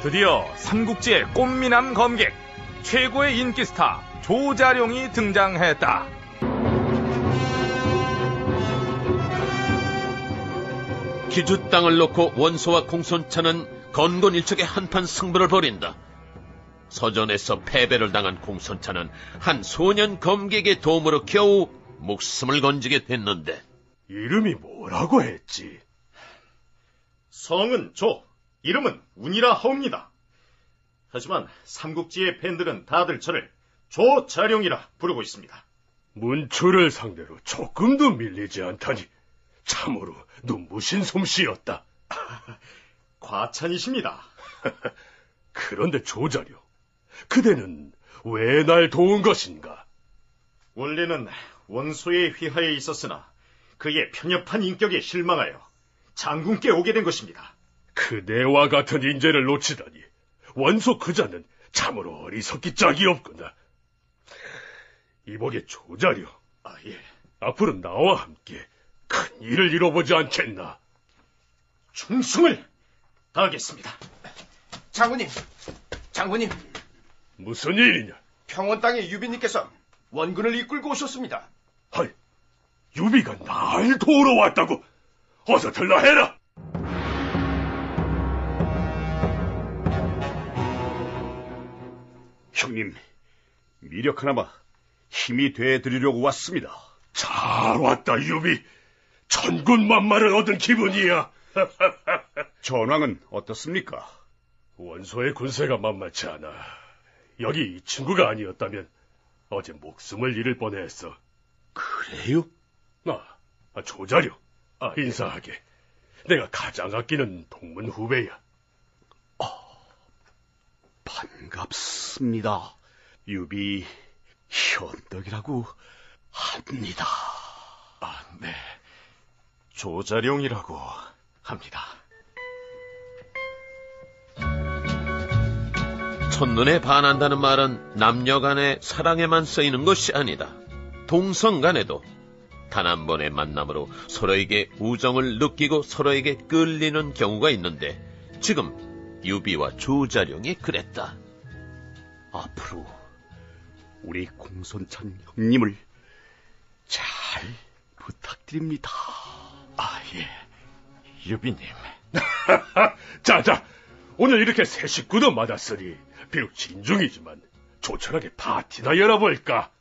드디어 삼국지의 꽃미남 검객 최고의 인기 스타 조자룡이 등장했다.
기주 땅을 놓고 원소와 공손찬은 건곤일척의 한판 승부를 벌인다. 서전에서 패배를 당한 공손찬은 한 소년 검객의 도움으로 겨우 목숨을 건지게 됐는데.
이름이 뭐라고 했지?
성은 조, 이름은 운이라 하옵니다. 하지만 삼국지의 팬들은 다들 저를 조자룡이라 부르고 있습니다.
문추를 상대로 조금도 밀리지 않다니 참으로 눈부신 솜씨였다.
과찬이십니다.
그런데 조자룡, 그대는 왜 날 도운 것인가?
원래는 원소의 휘하에 있었으나 그의 편협한 인격에 실망하여 장군께 오게 된 것입니다.
그대와 같은 인재를 놓치다니 원소 그자는 참으로 어리석기 짝이 없구나. 이보게 조자룡,
예.
앞으로 나와 함께 큰 일을 이뤄보지 않겠나?
충성을 다하겠습니다.
장군님.
무슨 일이냐?
평원 땅의 유비님께서 원군을 이끌고 오셨습니다.
헐, 유비가 날 도우러 왔다고? 어서 들라 해라!
형님, 미력하나마 힘이 돼드리려고 왔습니다.
잘 왔다, 유비. 천군만마를 얻은 기분이야.
전황은 어떻습니까?
원소의 군세가 만만치 않아. 여기 이 친구가 아니었다면 어제 목숨을 잃을 뻔했어.
그래요?
조자룡. 인사하게. 내가 가장 아끼는 동문 후배야.
반갑습니다. 유비 현덕이라고 합니다.
네. 조자룡이라고 합니다.
첫눈에 반한다는 말은 남녀 간의 사랑에만 쓰이는 것이 아니다. 동성 간에도 단 한 번의 만남으로 서로에게 우정을 느끼고 서로에게 끌리는 경우가 있는데 지금 유비와 조자룡이 그랬다.
앞으로 우리 공손찬 형님을 잘 부탁드립니다.
예. 유비님.
자, 오늘 이렇게 새 식구도 맞았으니 비록 진중이지만 조촐하게 파티나 열어볼까?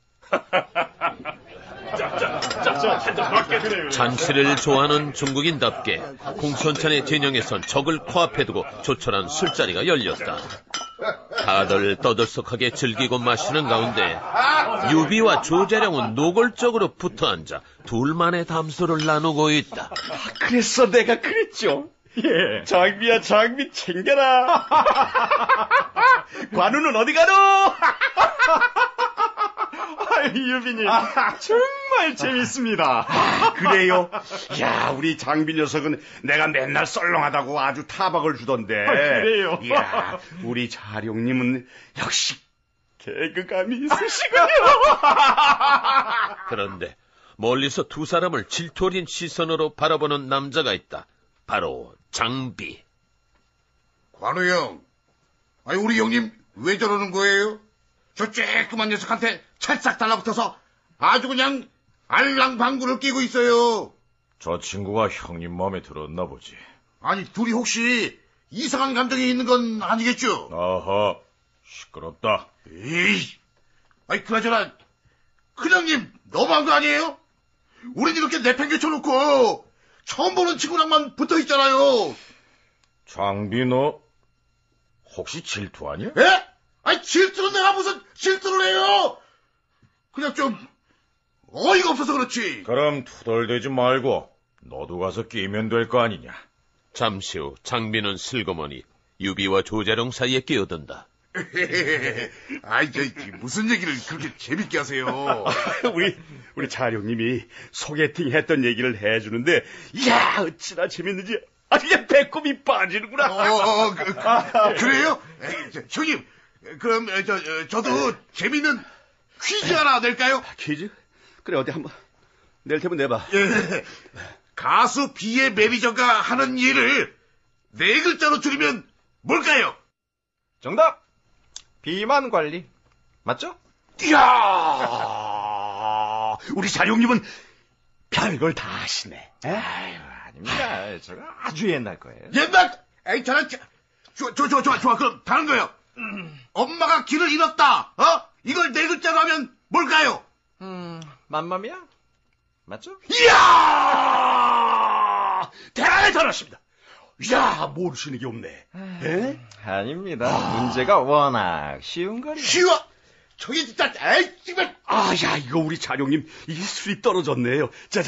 잔치를 좋아하는 중국인답게 공손찬의 진영에선 적을 코앞에 두고 조촐한 술자리가 열렸다. 다들 떠들썩하게 즐기고 마시는 가운데 유비와 조자룡은 노골적으로 붙어앉아 둘만의 담소를 나누고 있다.
그래서 내가 그랬죠. 예. 장비야, 장비 챙겨라. 관우는 어디 가노?
유비님, 정말 재밌습니다.
그래요? 야, 우리 장비 녀석은 내가 맨날 썰렁하다고 아주 타박을 주던데.
그래요?
야, 우리 자룡님은 역시 개그감이 있으시군요.
그런데 멀리서 두 사람을 질투 어린 시선으로 바라보는 남자가 있다. 바로 장비.
관우 형, 우리 형님 왜 저러는 거예요? 저 쬐끄만 녀석한테 찰싹 달라붙어서 아주 그냥 알랑방구를 끼고 있어요.
저 친구가 형님 마음에 들었나 보지.
아니, 둘이 혹시 이상한 감정이 있는 건 아니겠죠?
아하, 시끄럽다.
에이, 그나저나 큰형님 너무한 거 아니에요? 우린 이렇게 내팽개쳐놓고 처음 보는 친구랑만 붙어있잖아요.
장비, 너 혹시 질투하냐?
에? 질투는 내가 무슨 질투를 해요? 그냥 좀 어이가 없어서 그렇지.
그럼 투덜대지 말고 너도 가서 끼면 될 거 아니냐.
잠시 후 장비는 슬그머니 유비와 조자룡 사이에 끼어든다.
무슨 얘기를 그렇게 재밌게 하세요?
우리 자룡님이 소개팅 했던 얘기를 해주는데, 이야, 어찌나 재밌는지 아주 그냥 배꼽이 빠지는구나.
그래요? 형님, 그럼 저도 재밌는 퀴즈 하나 낼까요?
퀴즈? 그래, 어디 한번 낼 테면 내봐.
예. 가수 비의 매니저가 하는 일을 네 글자로 줄이면 뭘까요?
정답! 비만 관리. 맞죠?
이야, 우리 자룡님은 별걸 다 아시네.
아닙니다. 제가 아주 옛날 거예요.
옛날? 저는 좋아. 그럼 다른 거요. 엄마가 길을 잃었다. 이걸 네 글자로 하면 뭘까요?
맘마미야? 맞죠?
이야, 대단하십니다. 이야, 모르시는 게 없네.
아닙니다. 문제가 워낙 쉬운 거리.
쉬워? 저기 진짜, 정말.
야, 이거 우리 자룡님, 이게 술이 떨어졌네요. 자,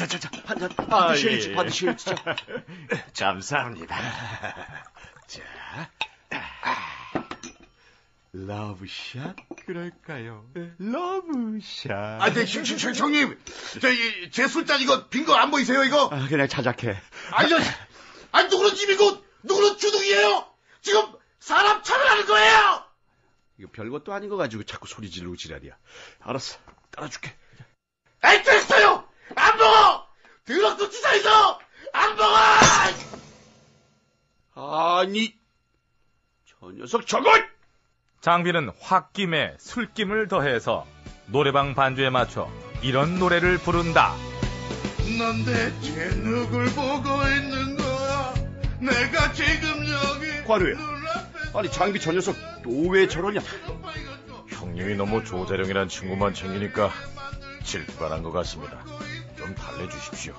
한잔 받으셔야지, 받으셔야지.
감사합니다.
자, 러브샷 그럴까요? 러브샷.
형님, 제 술잔 이거 빈 거 안 보이세요, 이거?
그냥 자작해.
누구는 집이고, 누구는 주둥이에요? 지금 사람 차별하는 거예요!
이거 별것도 아닌 거 가지고 자꾸 소리 지르고 지랄이야. 알았어, 따라줄게.
됐어요! 안 먹어! 드럭도 치사해서 안 먹어!
아니, 저 녀석 저걸!
장비는 홧김에 술김을 더해서 노래방 반주에 맞춰 이런 노래를 부른다.
넌 대체 누굴 보고 있는 거야? 내가 지금 여기
관우야, 아니 장비 저 녀석 또 왜 저러냐?
형님이 너무 조자룡이란 친구만 챙기니까 질투가 난 것 같습니다. 좀 달래주십시오.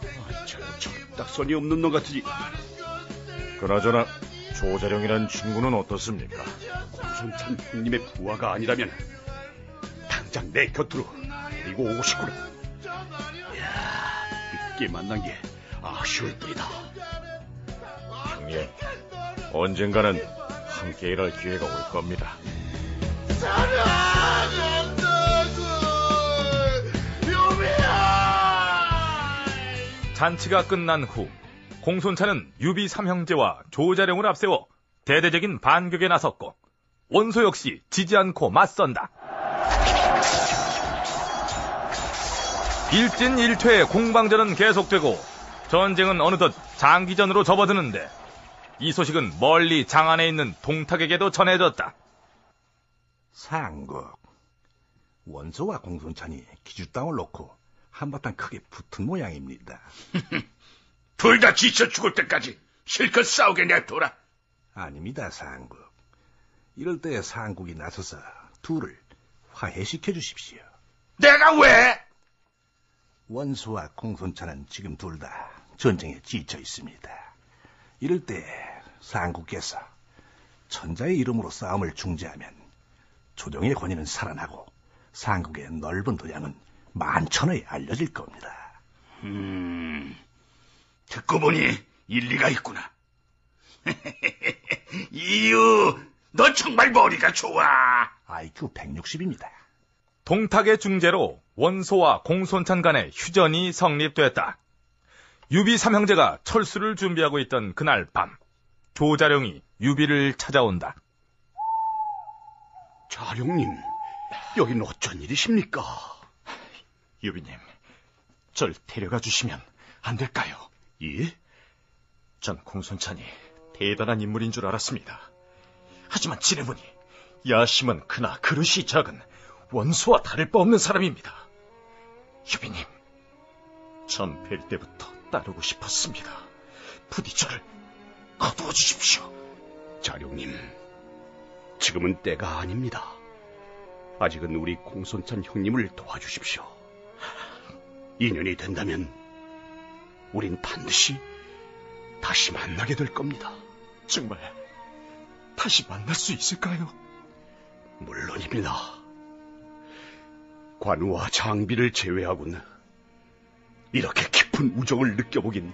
딱선이 없는 놈 같으니.
그나저나 조자룡이란 친구는 어떻습니까?
공손찬 형님의 부하가 아니라면 당장 내 곁으로 데리고 오고 싶구나. 늦게 만난 게 아쉬울 뿐이다.
형님, 언젠가는 함께 일할 기회가 올 겁니다.
잔치가 끝난 후 공손차는 유비 삼형제와 조자룡을 앞세워 대대적인 반격에 나섰고 원소 역시 지지 않고 맞선다. 일진일퇴의 공방전은 계속되고 전쟁은 어느덧 장기전으로 접어드는데 이 소식은 멀리 장안에 있는 동탁에게도 전해졌다.
상국, 원소와 공손찬이 기주 땅을 놓고 한바탕 크게 붙은 모양입니다.
둘 다 지쳐 죽을 때까지 실컷 싸우게 냅둬라.
아닙니다, 상국. 이럴 때 상국이 나서서 둘을 화해시켜 주십시오.
내가 왜?
원소와 공손찬은 지금 둘 다 전쟁에 지쳐 있습니다. 이럴 때 상국께서 천자의 이름으로 싸움을 중지하면 조정의 권위는 살아나고 상국의 넓은 도량은 만천하에 알려질 겁니다.
듣고 보니 일리가 있구나. 이유, 너 정말 머리가 좋아.
IQ 160입니다.
동탁의 중재로 원소와 공손찬 간의 휴전이 성립됐다. 유비 삼형제가 철수를 준비하고 있던 그날 밤, 조자룡이 유비를 찾아온다.
자룡님, 여긴 어쩐 일이십니까?
유비님, 절 데려가 주시면 안 될까요?
예?
전 공손찬이 대단한 인물인 줄 알았습니다. 하지만 지내보니 야심은 크나 그릇이 작은 원소와 다를 바 없는 사람입니다. 유비님, 전 뵐 때부터 따르고 싶었습니다. 부디 저를 거두어 주십시오.
자룡님, 지금은 때가 아닙니다. 아직은 우리 공손찬 형님을 도와주십시오. 인연이 된다면 우린 반드시 다시 만나게 될 겁니다.
정말 다시 만날 수 있을까요?
물론입니다. 관우와 장비를 제외하고는 이렇게 깊은 우정을 느껴보긴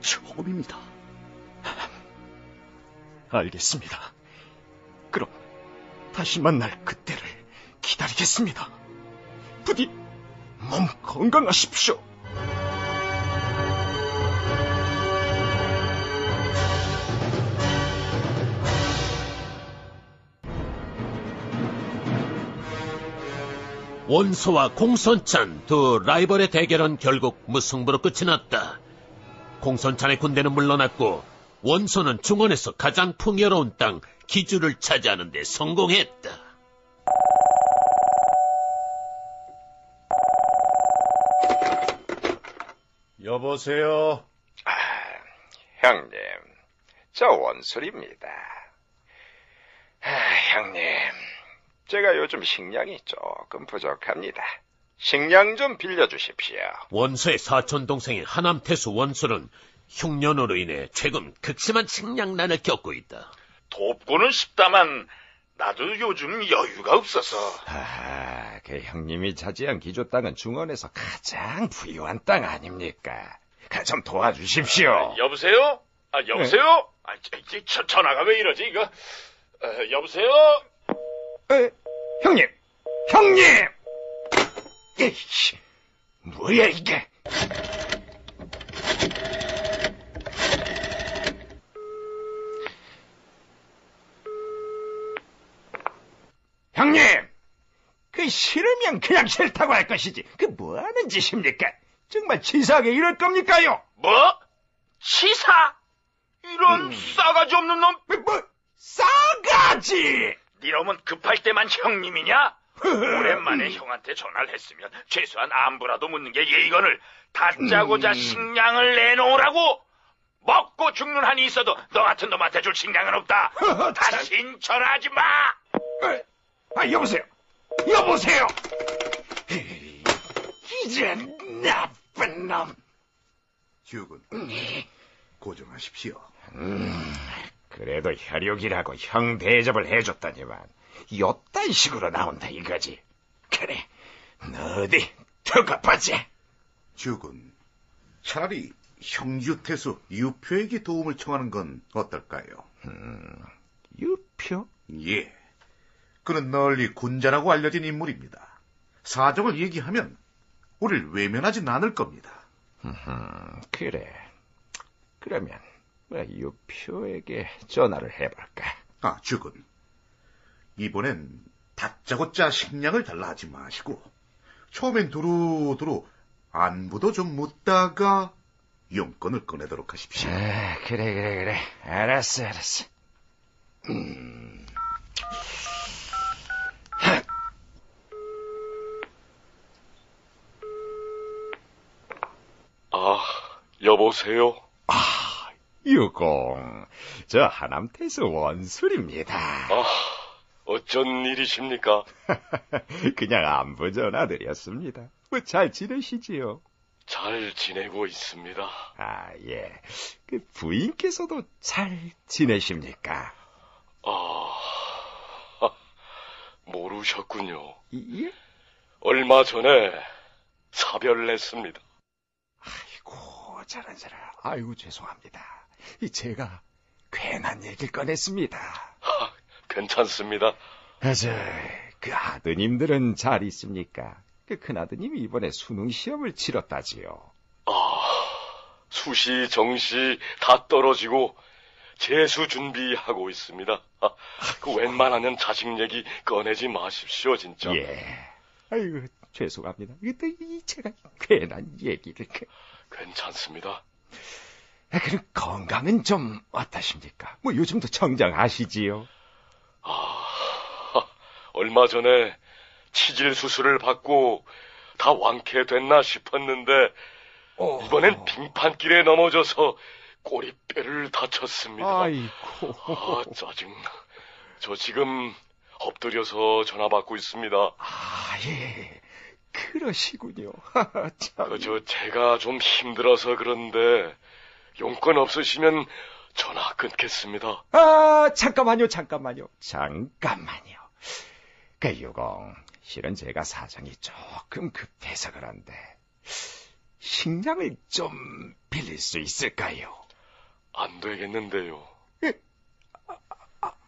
처음입니다.
알겠습니다. 그럼 다시 만날 그때를 기다리겠습니다. 부디 몸 건강하십시오.
원소와 공손찬 두 라이벌의 대결은 결국 무승부로 끝이 났다. 공손찬의 군대는 물러났고 원소는 중원에서 가장 풍요로운 땅 기주를 차지하는 데 성공했다.
여보세요?
형님, 저 원술입니다. 형님, 제가 요즘 식량이 조금 부족합니다. 식량 좀 빌려주십시오.
원소의 사촌동생인 하남태수 원소는 흉년으로 인해 최근 극심한 식량난을 겪고 있다.
돕고는 싶다만 나도 요즘 여유가 없어서.
그 형님이 차지한 기조 땅은 중원에서 가장 부유한 땅 아닙니까? 좀 도와주십시오.
여보세요? 여보세요? 전화가 왜 이러지 이거? 여보세요?
형님! 에이씨, 뭐야 이게? 형님! 싫으면 그냥 싫다고 할 것이지. 뭐하는 짓입니까? 정말 치사하게 이럴 겁니까요?
뭐? 치사? 이런 싸가지 없는 놈?
싸가지!
네 놈은 급할 때만 형님이냐? 오랜만에 형한테 전화를 했으면 최소한 안부라도 묻는 게 예의건을 다짜고짜 식량을 내놓으라고! 먹고 죽는 한이 있어도 너 같은 놈한테 줄 식량은 없다. 다신 전화하지 마!
여보세요.
여보세요. 이런 나쁜 놈.
주군, 고정하십시오.
그래도 혈육이라고 형 대접을 해줬더니만 요딴 식으로 나온다 이거지. 그래, 너 어디 두고 보자.
주군, 차라리 형주태수 유표에게 도움을 청하는 건 어떨까요?
유표?
예. 그는 널리 군자라고 알려진 인물입니다. 사정을 얘기하면 우릴 외면하진 않을 겁니다.
그래. 그러면 유표에게 전화를 해볼까?
아, 주군. 이번엔 다짜고짜 식량을 달라 하지 마시고 처음엔 두루두루 안부도 좀 묻다가 용건을 꺼내도록 하십시오.
그래. 알았어.
여보세요?
유공, 저 하남태수 원술입니다.
어쩐 일이십니까?
그냥 안부 전화 드렸습니다. 잘 지내시지요?
잘 지내고 있습니다.
예. 그 부인께서도 잘 지내십니까?
모르셨군요.
예?
얼마 전에 사별했습니다.
저런. 아이고, 죄송합니다. 제가 괜한 얘기를 꺼냈습니다.
괜찮습니다.
그 아드님들은 잘 있습니까? 그 큰아드님이 이번에 수능 시험을 치렀다지요.
수시, 정시 다 떨어지고 재수 준비하고 있습니다. 웬만하면 자식 얘기 꺼내지 마십시오, 진짜.
예. 아이고, 죄송합니다. 그때 제가 괜한 얘기를.
괜찮습니다.
그럼 건강은 좀 어떠십니까? 요즘도 정정하시지요?
얼마 전에 치질 수술을 받고 다 완쾌됐나 싶었는데 이번엔 빙판길에 넘어져서 꼬리뼈를 다쳤습니다.
아이고.
짜증나. 저 지금 엎드려서 전화 받고 있습니다.
예. 그러시군요.
제가 좀 힘들어서 그런데 용건 없으시면 전화 끊겠습니다.
잠깐만요. 유공, 실은 제가 사정이 조금 급해서 그런데 식량을 좀 빌릴 수 있을까요?
안 되겠는데요.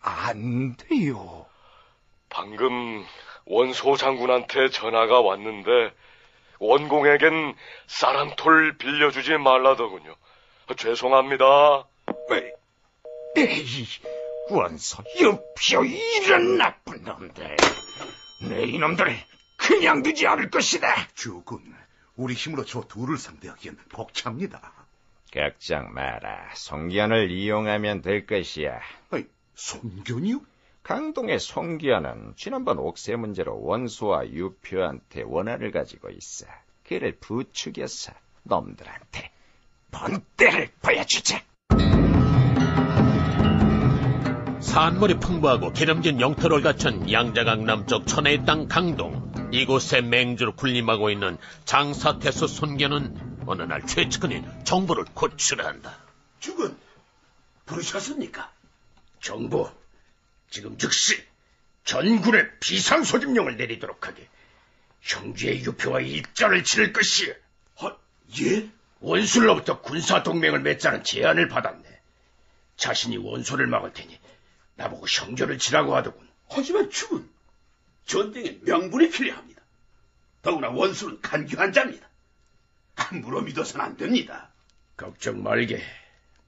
안 돼요?
방금 원소 장군한테 전화가 왔는데 원공에겐 쌀한톨 빌려주지 말라더군요. 죄송합니다.
에이, 원소 유표 이런 나쁜 놈들. 내 이놈들을 그냥 두지 않을 것이다.
주군, 우리 힘으로 저 둘을 상대하기엔 벅찹니다.
걱정 마라. 송견을 이용하면 될 것이야.
송견이요?
강동의 송견은 지난번 옥새 문제로 원소와 유표한테 원한을 가지고 있어. 그를 부추겨서 놈들한테 본때를 보여주자.
산물이 풍부하고 기름진 영토를 갖춘 양자강 남쪽 천혜의 땅 강동. 이곳에 맹주로 군림하고 있는 장사태수 손견은 어느 날 최측근인 정부를 고출한다.
주군, 부르셨습니까?
정부, 지금 즉시 전군에 비상소집령을 내리도록 하게. 형주의 유표와 일전을 치를 것이야.
예?
원술로부터 군사동맹을 맺자는 제안을 받았네. 자신이 원소를 막을 테니 나보고 형조를 치라고 하더군.
하지만 주군, 전쟁에 명분이 필요합니다. 더구나 원수는 간교한 자입니다. 함부로 믿어서는 안 됩니다.
걱정 말게.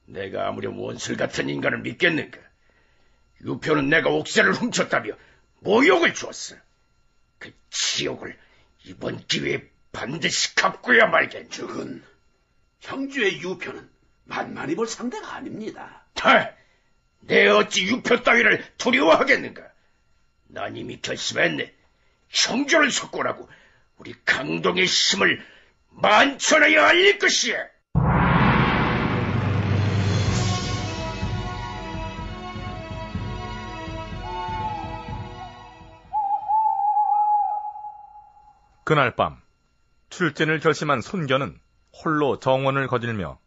내가 아무렴 원술 같은 인간을 믿겠는가. 유표는 내가 옥새를 훔쳤다며 모욕을 주었어. 그 치욕을 이번 기회에 반드시 갚고야 말겠네.
주군, 형주의 유표는 만만히 볼 상대가 아닙니다.
내 어찌 유표 따위를 두려워하겠는가. 난 이미 결심했네. 형조를 석권하고 우리 강동의 힘을 만천하에 알릴 것이야.
그날 밤 출진을 결심한 손견은 홀로 정원을 거닐며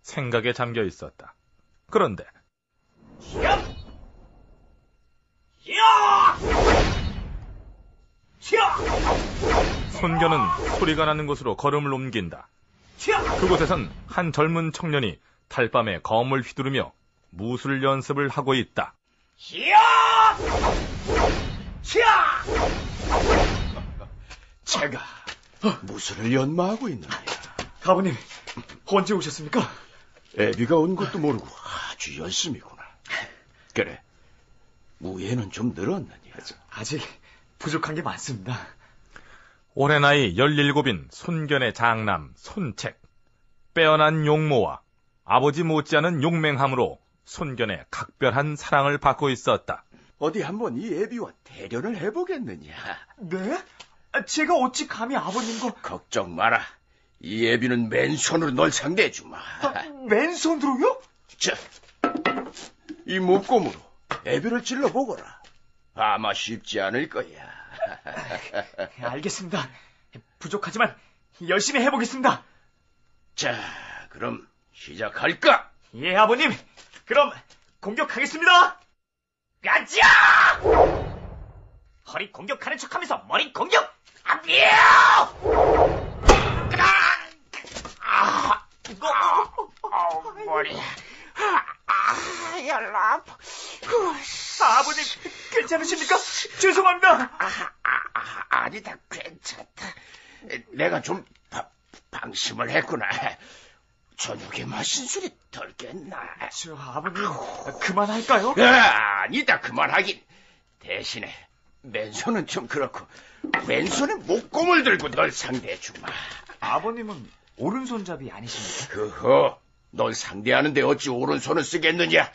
생각에 잠겨 있었다. 그런데 손견은 소리가 나는 곳으로 걸음을 옮긴다. 그곳에선 한 젊은 청년이 달밤에 검을 휘두르며 무술 연습을 하고 있다.
제가 무술을 연마하고 있느냐.
아버님, 언제 오셨습니까?
애비가 온 것도 모르고 아주 열심이구나. 그래, 무예는 좀 늘었느냐?
아직 부족한 게 많습니다.
올해 나이 17인 손견의 장남 손책. 빼어난 용모와 아버지 못지않은 용맹함으로 손견의 각별한 사랑을 받고 있었다.
어디 한번 이 애비와 대련을 해보겠느냐?
네? 제가 어찌 감히 아버님과...
걱정 마라. 이 애비는 맨손으로 널 상대해주마.
맨손으로요?
자, 이 목검으로 애비를 찔러보거라. 아마 쉽지 않을 거야.
알겠습니다. 부족하지만 열심히 해보겠습니다.
자, 그럼 시작할까?
예, 아버님. 그럼 공격하겠습니다. 가자! 허리 공격하는 척하면서 머리 공격!
머리. 열나 아파.
아버님, 괜찮으십니까? 죄송합니다.
아니다, 괜찮다. 내가 좀 방심을 했구나. 저녁에 마신 술이 덜 깼나?
저 아버님, 그만할까요?
아니다, 그만하긴. 대신에 맨손은 좀 그렇고 왼손에 목검을 들고 널 상대해주마.
아버님은 오른손잡이 아니십니까?
그허, 널 상대하는데 어찌 오른손을 쓰겠느냐?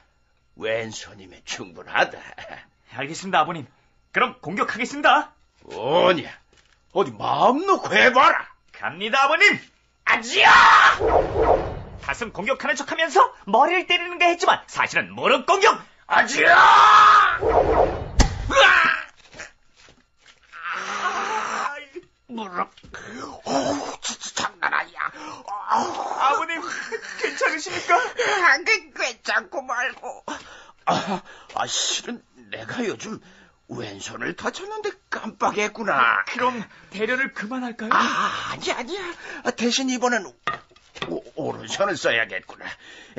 왼손이면 충분하다.
알겠습니다, 아버님. 그럼 공격하겠습니다.
뭐냐? 어디 마음 놓고 해봐라.
갑니다, 아버님. 아지야! 가슴 공격하는 척하면서 머리를 때리는가 했지만 사실은 무릎 공격.
아지야! 무릎. 진짜 장난 아니야.
아버님, 괜찮으십니까?
괜찮고 말고. 실은 내가 요즘 왼손을 다쳤는데 깜빡했구나.
그럼 대련을 그만할까요?
아니야. 대신 이번엔 오른손을 써야겠구나.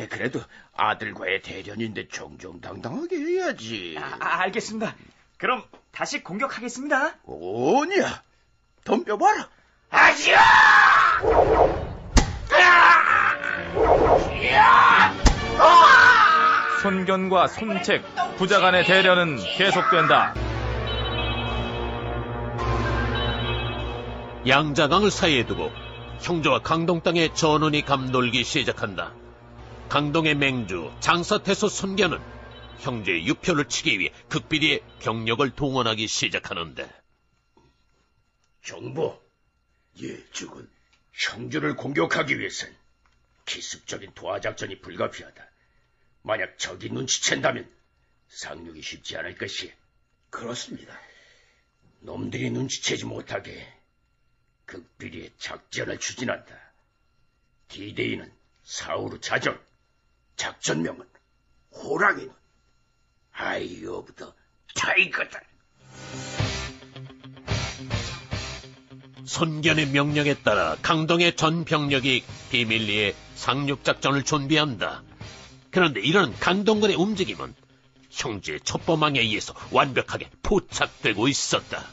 그래도 아들과의 대련인데 정정당당하게 해야지.
알겠습니다. 그럼 다시 공격하겠습니다.
오냐, 덤벼봐라. 아지야!
손견과 손책 부자간의 대련은 계속된다.
양자강을 사이에 두고 형제와 강동 땅의 전운이 감돌기 시작한다. 강동의 맹주 장사태소 손견은 형제의 유표를 치기 위해 극비리의 병력을 동원하기 시작하는데,
정보, 죽은 형주를 공격하기 위해선 기습적인 도하작전이 불가피하다. 만약 적이 눈치챈다면 상륙이 쉽지 않을 것이. 그렇습니다. 놈들이 눈치채지 못하게 극비리의 작전을 추진한다. D-Day는 사우루 자정, 작전명은 호랑이는 아이 오브 더 타이거다.
손견의 명령에 따라 강동의 전 병력이 비밀리에 상륙작전을 준비한다. 그런데 이런 강동군의 움직임은 형제의 첩보망에 의해서 완벽하게 포착되고 있었다.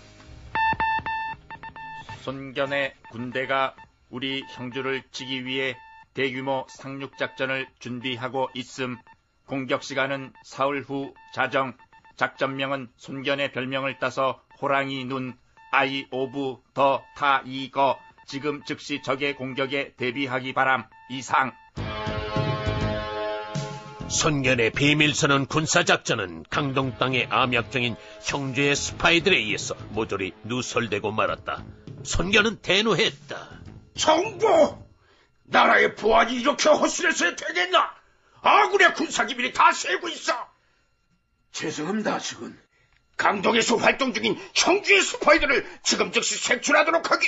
손견의 군대가 우리 형주를 치기 위해 대규모 상륙작전을 준비하고 있음. 공격 시간은 사흘 후 자정. 작전명은 손견의 별명을 따서 호랑이 눈, 아이 오브 더 타이거. 지금 즉시 적의 공격에 대비하기 바람. 이상.
손견의 비밀선언 군사작전은 강동 땅의 암약종인 형제의 스파이들에 의해서 모조리 누설되고 말았다. 손견은 대노했다.
정보! 나라의 보안이 이렇게 허술해서 되겠나? 아군의 군사기밀이 다 새고 있어.
죄송합니다, 아직은.
강동에서 활동 중인 형주의 스파이들을 지금 즉시 색출하도록 하게.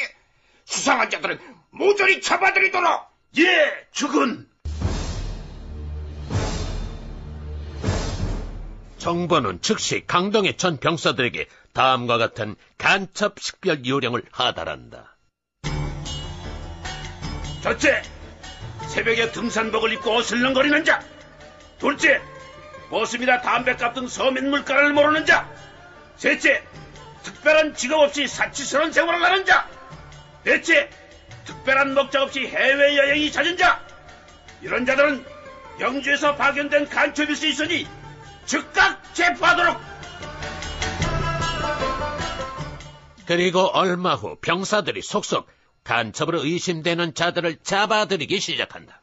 수상한 자들은 모조리 잡아들이도록.
예, 주군.
정보는 즉시 강동의 전 병사들에게 다음과 같은 간첩 식별 요령을 하달한다.
첫째, 새벽에 등산복을 입고 어슬렁거리는 자. 둘째, 버스비나 담배값 등 서민 물가를 모르는 자. 셋째, 특별한 직업 없이 사치스러운 생활을 하는 자. 넷째, 특별한 목적 없이 해외여행이 잦은 자. 이런 자들은 영주에서 발견된 간첩일 수 있으니 즉각 체포하도록.
그리고 얼마 후 병사들이 속속 간첩으로 의심되는 자들을 잡아들이기 시작한다.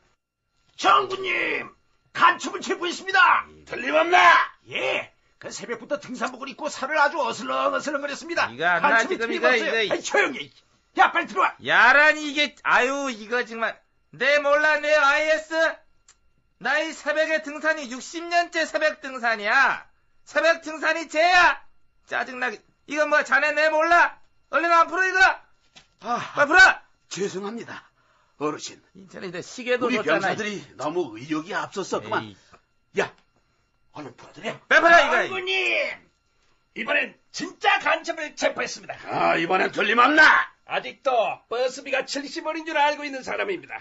장군님, 간첩을 체포했습니다. 틀림없나? 예, 그 새벽부터 등산복을 입고 산을 아주 어슬렁어슬렁거렸습니다.
이거 안 나, 지금 이거.
아이, 조용히. 야, 빨리 들어와.
야란이 이게, 아유, 이거 정말. 내 몰랐네요, IS. 나 이 새벽에 등산이 60년째 새벽 등산이야. 새벽 등산이 죄야. 짜증나게. 이거 뭐야, 자네 내 몰라? 얼른 안 풀어, 이거. 빨리 풀어.
죄송합니다, 어르신.
인천에 시계도
우리
줬잖아.
병사들이 너무 의욕이 앞섰었구만.
에이.
야, 얼른 풀어드려.
빼버려, 이거.
장군님, 이번엔 진짜 간첩을 체포했습니다. 아, 이번엔 틀림없나? 아직도 버스비가 70원인 줄 알고 있는 사람입니다.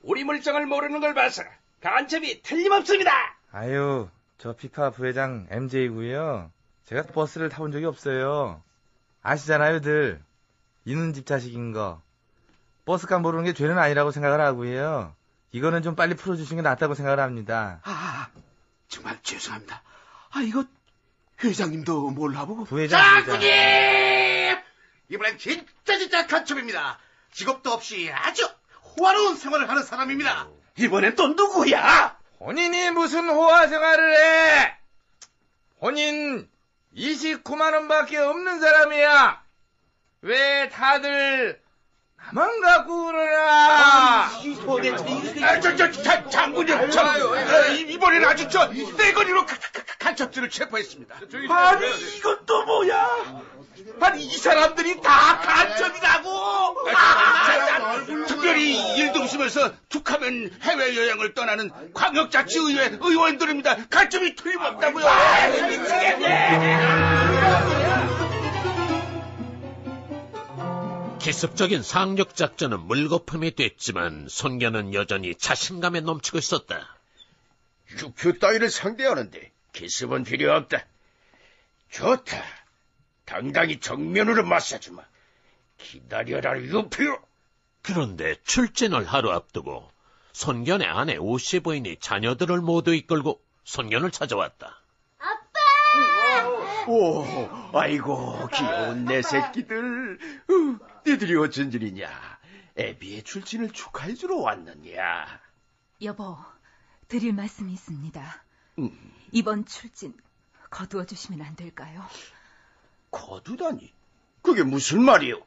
우리 물정을 모르는 걸 봐서 간첩이 틀림없습니다.
아유, 저 피파 부회장 MJ고요. 제가 버스를 타본 적이 없어요. 아시잖아요들. 이는 집 자식인 거. 버스값 모르는 게 죄는 아니라고 생각을 하고요. 이거는 좀 빨리 풀어주시는 게 낫다고 생각을 합니다.
정말 죄송합니다. 이거 회장님도 몰라보고.
부회장.
장군님! 이번엔 진짜 간첩입니다. 직업도 없이 아주 호화로운 생활을 하는 사람입니다. 이번엔 또 누구야?
본인이 무슨 호화 생활을 해? 본인 29만 원밖에 없는 사람이야. 왜 다들 나만 갖고 그러나?
장군님, 이번엔 아주 떼거리로 간첩들을 체포했습니다.
아니, 이건 또 뭐야?
아니, 이 사람들이 다 간첩이라고! 특별히 일도 없으면서 툭하면 해외여행을 떠나는 광역자치의회 의원들입니다. 간첩이 틀림없다고요.
기습적인 상륙작전은 물거품이 됐지만 손견은 여전히 자신감에 넘치고 있었다.
유표 따위를 상대하는데 기습은 필요 없다. 좋다. 당당히 정면으로 맞서주마. 기다려라, 유표.
그런데 출진을 하루 앞두고 손견의 아내 오씨 부인이 자녀들을 모두 이끌고 손견을 찾아왔다.
오, 아이고, 귀여운 내 새끼들. 니들이 어쩐 일이냐? 애비의 출진을 축하해주러 왔느냐?
여보, 드릴 말씀이 있습니다. 이번 출진 거두어 주시면 안 될까요?
거두다니? 그게 무슨 말이요?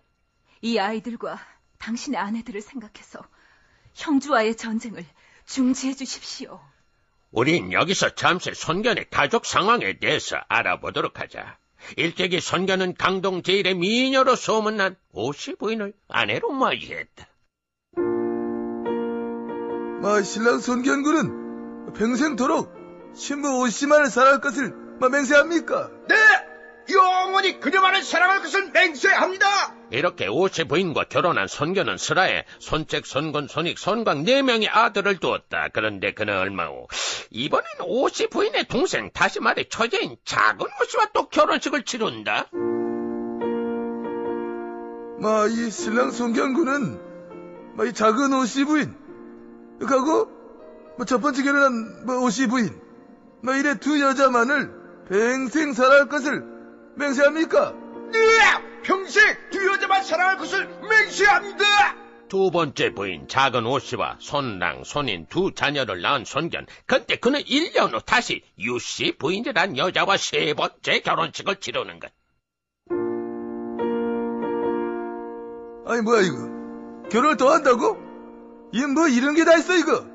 이 아이들과 당신의 아내들을 생각해서 형주와의 전쟁을 중지해 주십시오.
우린 여기서 잠시 손견의 가족 상황에 대해서 알아보도록 하자. 일찍이 손견은 강동 제일의 미녀로 소문난 오씨 부인을 아내로 맞이했다.
신랑 손견군은 평생토록 신부 오씨만을 사랑할 것을 맹세합니까?
네! 영원히 그녀만을 사랑할 것을 맹세합니다!
이렇게 오씨 부인과 결혼한 손견은 슬하에 손책, 손건, 손익, 손광 4명의 아들을 두었다. 그런데 그는 얼마 후 이번엔 오씨 부인의 동생, 다시 말해 처제인 작은 오씨와 또 결혼식을 치른다.
이 신랑 손견군은 이 작은 오씨 부인 하고 첫 번째 결혼한 오씨 부인 이래 두 여자만을 평생 사랑할 것을 맹세합니까?
네! 평생 두 여자만 사랑할 것을 맹세합니다!
두 번째 부인 작은 오씨와 손랑, 손인 두 자녀를 낳은 손견. 그때 그는 1년 후 다시 유씨 부인이란 여자와 세 번째 결혼식을 치르는 것.
아니 뭐야 이거? 결혼을 더 한다고? 이런 게 다 있어 이거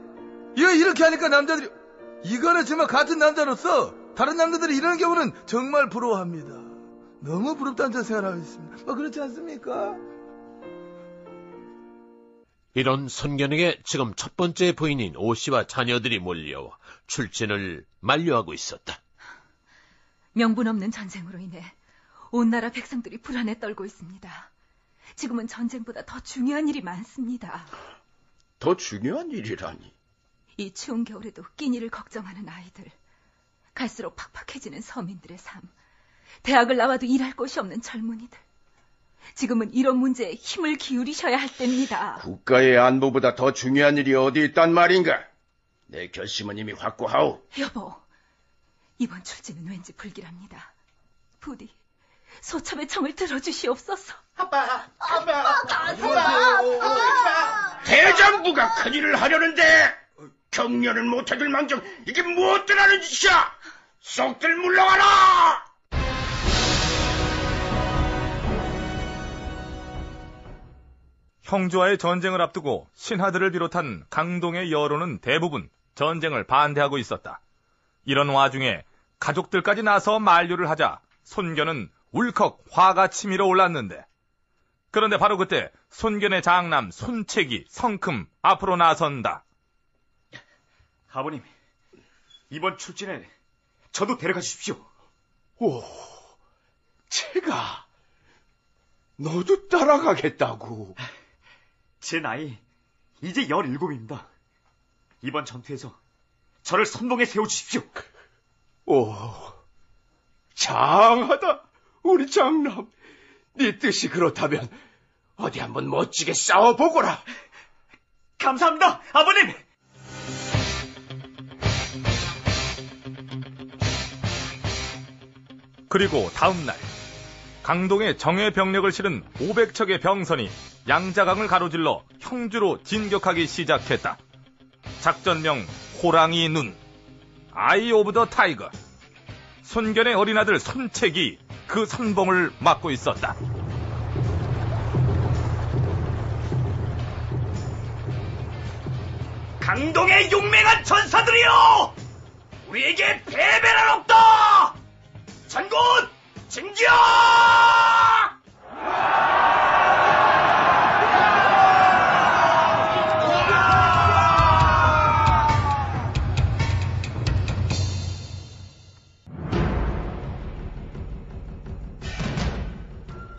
이렇게 하니까 남자들이 이거는 정말 같은 남자로서 다른 남자들이 이런 경우는 정말 부러워합니다. 너무 부럽다는 저 생각을 하고 있습니다. 뭐 그렇지 않습니까?
이런 손견에게 지금 첫 번째 부인인 오씨와 자녀들이 몰려와 출진을 만류하고 있었다.
명분 없는 전쟁으로 인해 온 나라 백성들이 불안에 떨고 있습니다. 지금은 전쟁보다 더 중요한 일이 많습니다.
더 중요한 일이라니?
이 추운 겨울에도 끼니를 걱정하는 아이들, 갈수록 팍팍해지는 서민들의 삶, 대학을 나와도 일할 곳이 없는 젊은이들. 지금은 이런 문제에 힘을 기울이셔야 할 때입니다.
국가의 안보보다 더 중요한 일이 어디 있단 말인가? 내 결심은 이미 확고하오.
여보, 이번 출진은 왠지 불길합니다. 부디 소첩의 청을 들어주시옵소서.
아빠. 대장부가 큰일을 하려는데 격려는 못해줄 망정 이게 무엇들하는 짓이야? 쏙들 물러가라!
형주와의 전쟁을 앞두고 신하들을 비롯한 강동의 여론은 대부분 전쟁을 반대하고 있었다. 이런 와중에 가족들까지 나서 만류를 하자 손견은 울컥 화가 치밀어 올랐는데, 그런데 바로 그때 손견의 장남 손책이 성큼 앞으로 나선다.
아버님, 이번 출진에 저도 데려가 주십시오.
오, 채가 너도 따라가겠다고?
제 나이 이제 17입니다. 이번 전투에서 저를 선봉에 세워주십시오.
오, 장하다, 우리 장남. 네 뜻이 그렇다면 어디 한번 멋지게 싸워보거라.
감사합니다, 아버님.
그리고 다음 날 강동에 정예 병력을 실은 500척의 병선이 양자강을 가로질러 형주로 진격하기 시작했다. 작전명 호랑이 눈, 아이 오브 더 타이거. 손견의 어린아들 손책이 그 선봉을 맡고 있었다.
강동의 용맹한 전사들이여! 우리에게 패배란 없다! 전군 진격!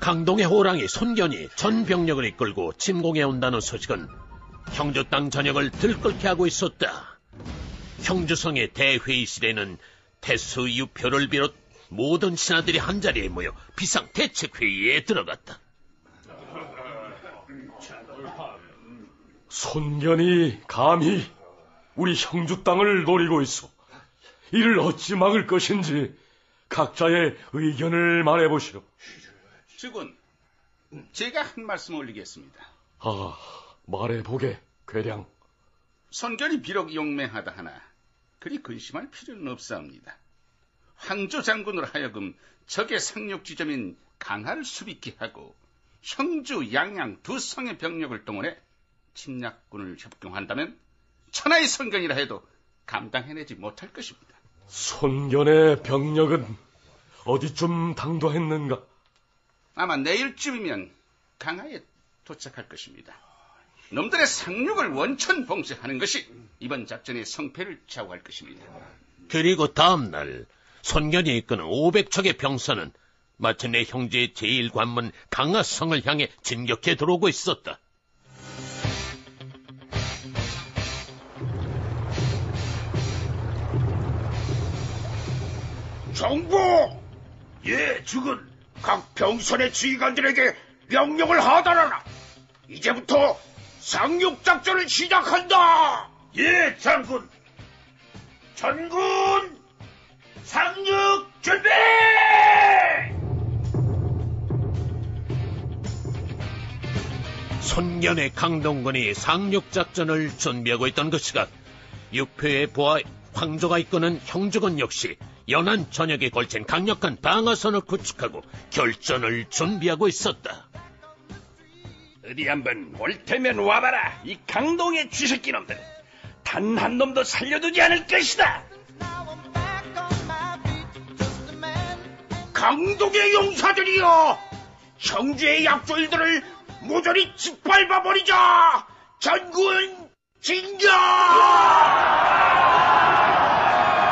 강동의 호랑이 손견이 전 병력을 이끌고 침공해 온다는 소식은 형주 땅 전역을 들끓게 하고 있었다. 형주성의 대회의실에는 태수 유표를 비롯 모든 신하들이 한자리에 모여 비상대책회의에 들어갔다.
손견이 감히 우리 형주 땅을 노리고 있어. 이를 어찌 막을 것인지 각자의 의견을 말해보시오.
주군, 제가 한 말씀 올리겠습니다.
말해보게, 괴량.
손견이 비록 용맹하다 하나 그리 근심할 필요는 없사옵니다. 황조 장군으로 하여금 적의 상륙 지점인 강하를 수비케 하고 형주, 양양 두 성의 병력을 동원해 침략군을 협경한다면 천하의 손견이라 해도 감당해내지 못할 것입니다.
손견의 병력은 어디쯤 당도했는가?
아마 내일쯤이면 강하에 도착할 것입니다. 놈들의 상륙을 원천 봉쇄하는 것이 이번 작전의 성패를 좌우할 것입니다.
그리고 다음 날 손견이 이끄는 500척의 병사는 마침내 형제의 제1관문 강하성을 향해 진격해 들어오고 있었다.
정보! 예, 주군. 각 병선의 지휘관들에게 명령을 하달하라. 이제부터 상륙작전을 시작한다. 예, 장군. 전군 상륙 준비!
손견의 강동군이 상륙작전을 준비하고 있던 그 시각, 유표의 부하 황조가 이끄는 형주군 역시 연안 전역에 걸친 강력한 방어선을 구축하고 결전을 준비하고 있었다.
어디 한번 올 테면 와봐라. 이 강동의 쥐새끼 놈들. 단 한 놈도 살려두지 않을 것이다. 강동의 용사들이여, 형제의 약조일들을 모조리 짓밟아버리자. 전군 진격!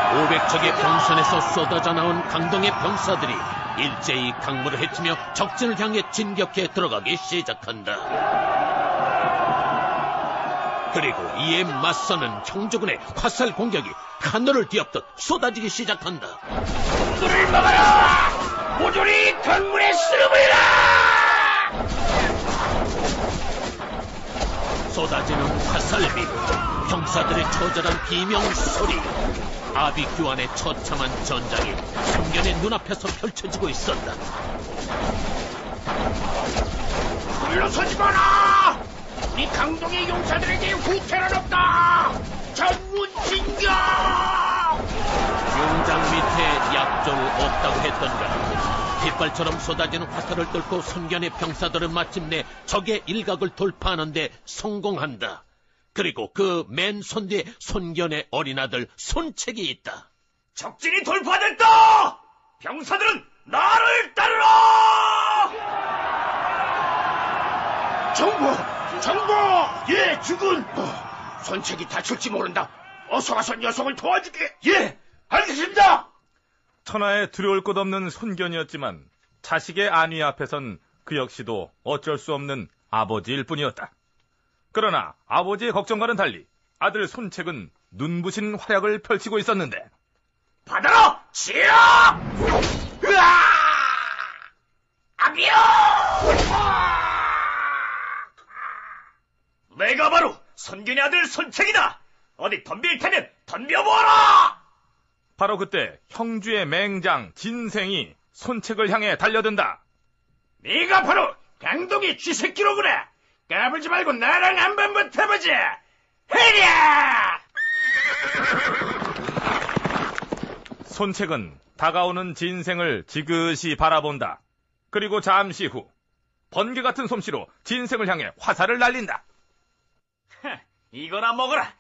500척의 병선에서 쏟아져 나온 강동의 병사들이 일제히 강물을 헤치며 적진을 향해 진격해 들어가기 시작한다. 그리고 이에 맞서는 형주군의 화살 공격이 하늘을 뒤엎듯 쏟아지기 시작한다.
물을 막아라! 모조리 강물에 쓸어버려라!
쏟아지는 화살비, 병사들의 처절한 비명 소리, 아비규환의 처참한 전장이 성견의 눈앞에서 펼쳐지고 있었다.
물러서지 마라! 우리 강동의 용사들에게 후퇴는 없다! 전문 진격!
용장 밑에 약졸 없다고 했던가. 빗발처럼 쏟아지는 화살을 뚫고 손견의 병사들은 마침내 적의 일각을 돌파하는데 성공한다. 그리고 그 맨 손 뒤에 손견의 어린아들 손책이 있다.
적진이 돌파됐다! 병사들은 나를 따르라! 정보! 예, 주군! 손책이 다칠지 모른다. 어서 와서 녀석을 도와주게! 예, 알겠습니다!
천하에 두려울 것 없는 손견이었지만 자식의 안위 앞에선 그 역시도 어쩔 수 없는 아버지일 뿐이었다. 그러나 아버지의 걱정과는 달리 아들 손책은 눈부신 활약을 펼치고 있었는데,
받아라! 지어! 으아! 아비요! 내가 바로 손균의 아들 손책이다! 어디 덤빌 테면 덤벼보아라!
바로 그때 형주의 맹장 진생이 손책을 향해 달려든다.
네가 바로 강동의 쥐새끼로구나! 까불지 말고 나랑 한번 붙어보자! 해랴!
손책은 다가오는 진생을 지그시 바라본다. 그리고 잠시 후 번개 같은 솜씨로 진생을 향해 화살을 날린다.
이거나 먹어라!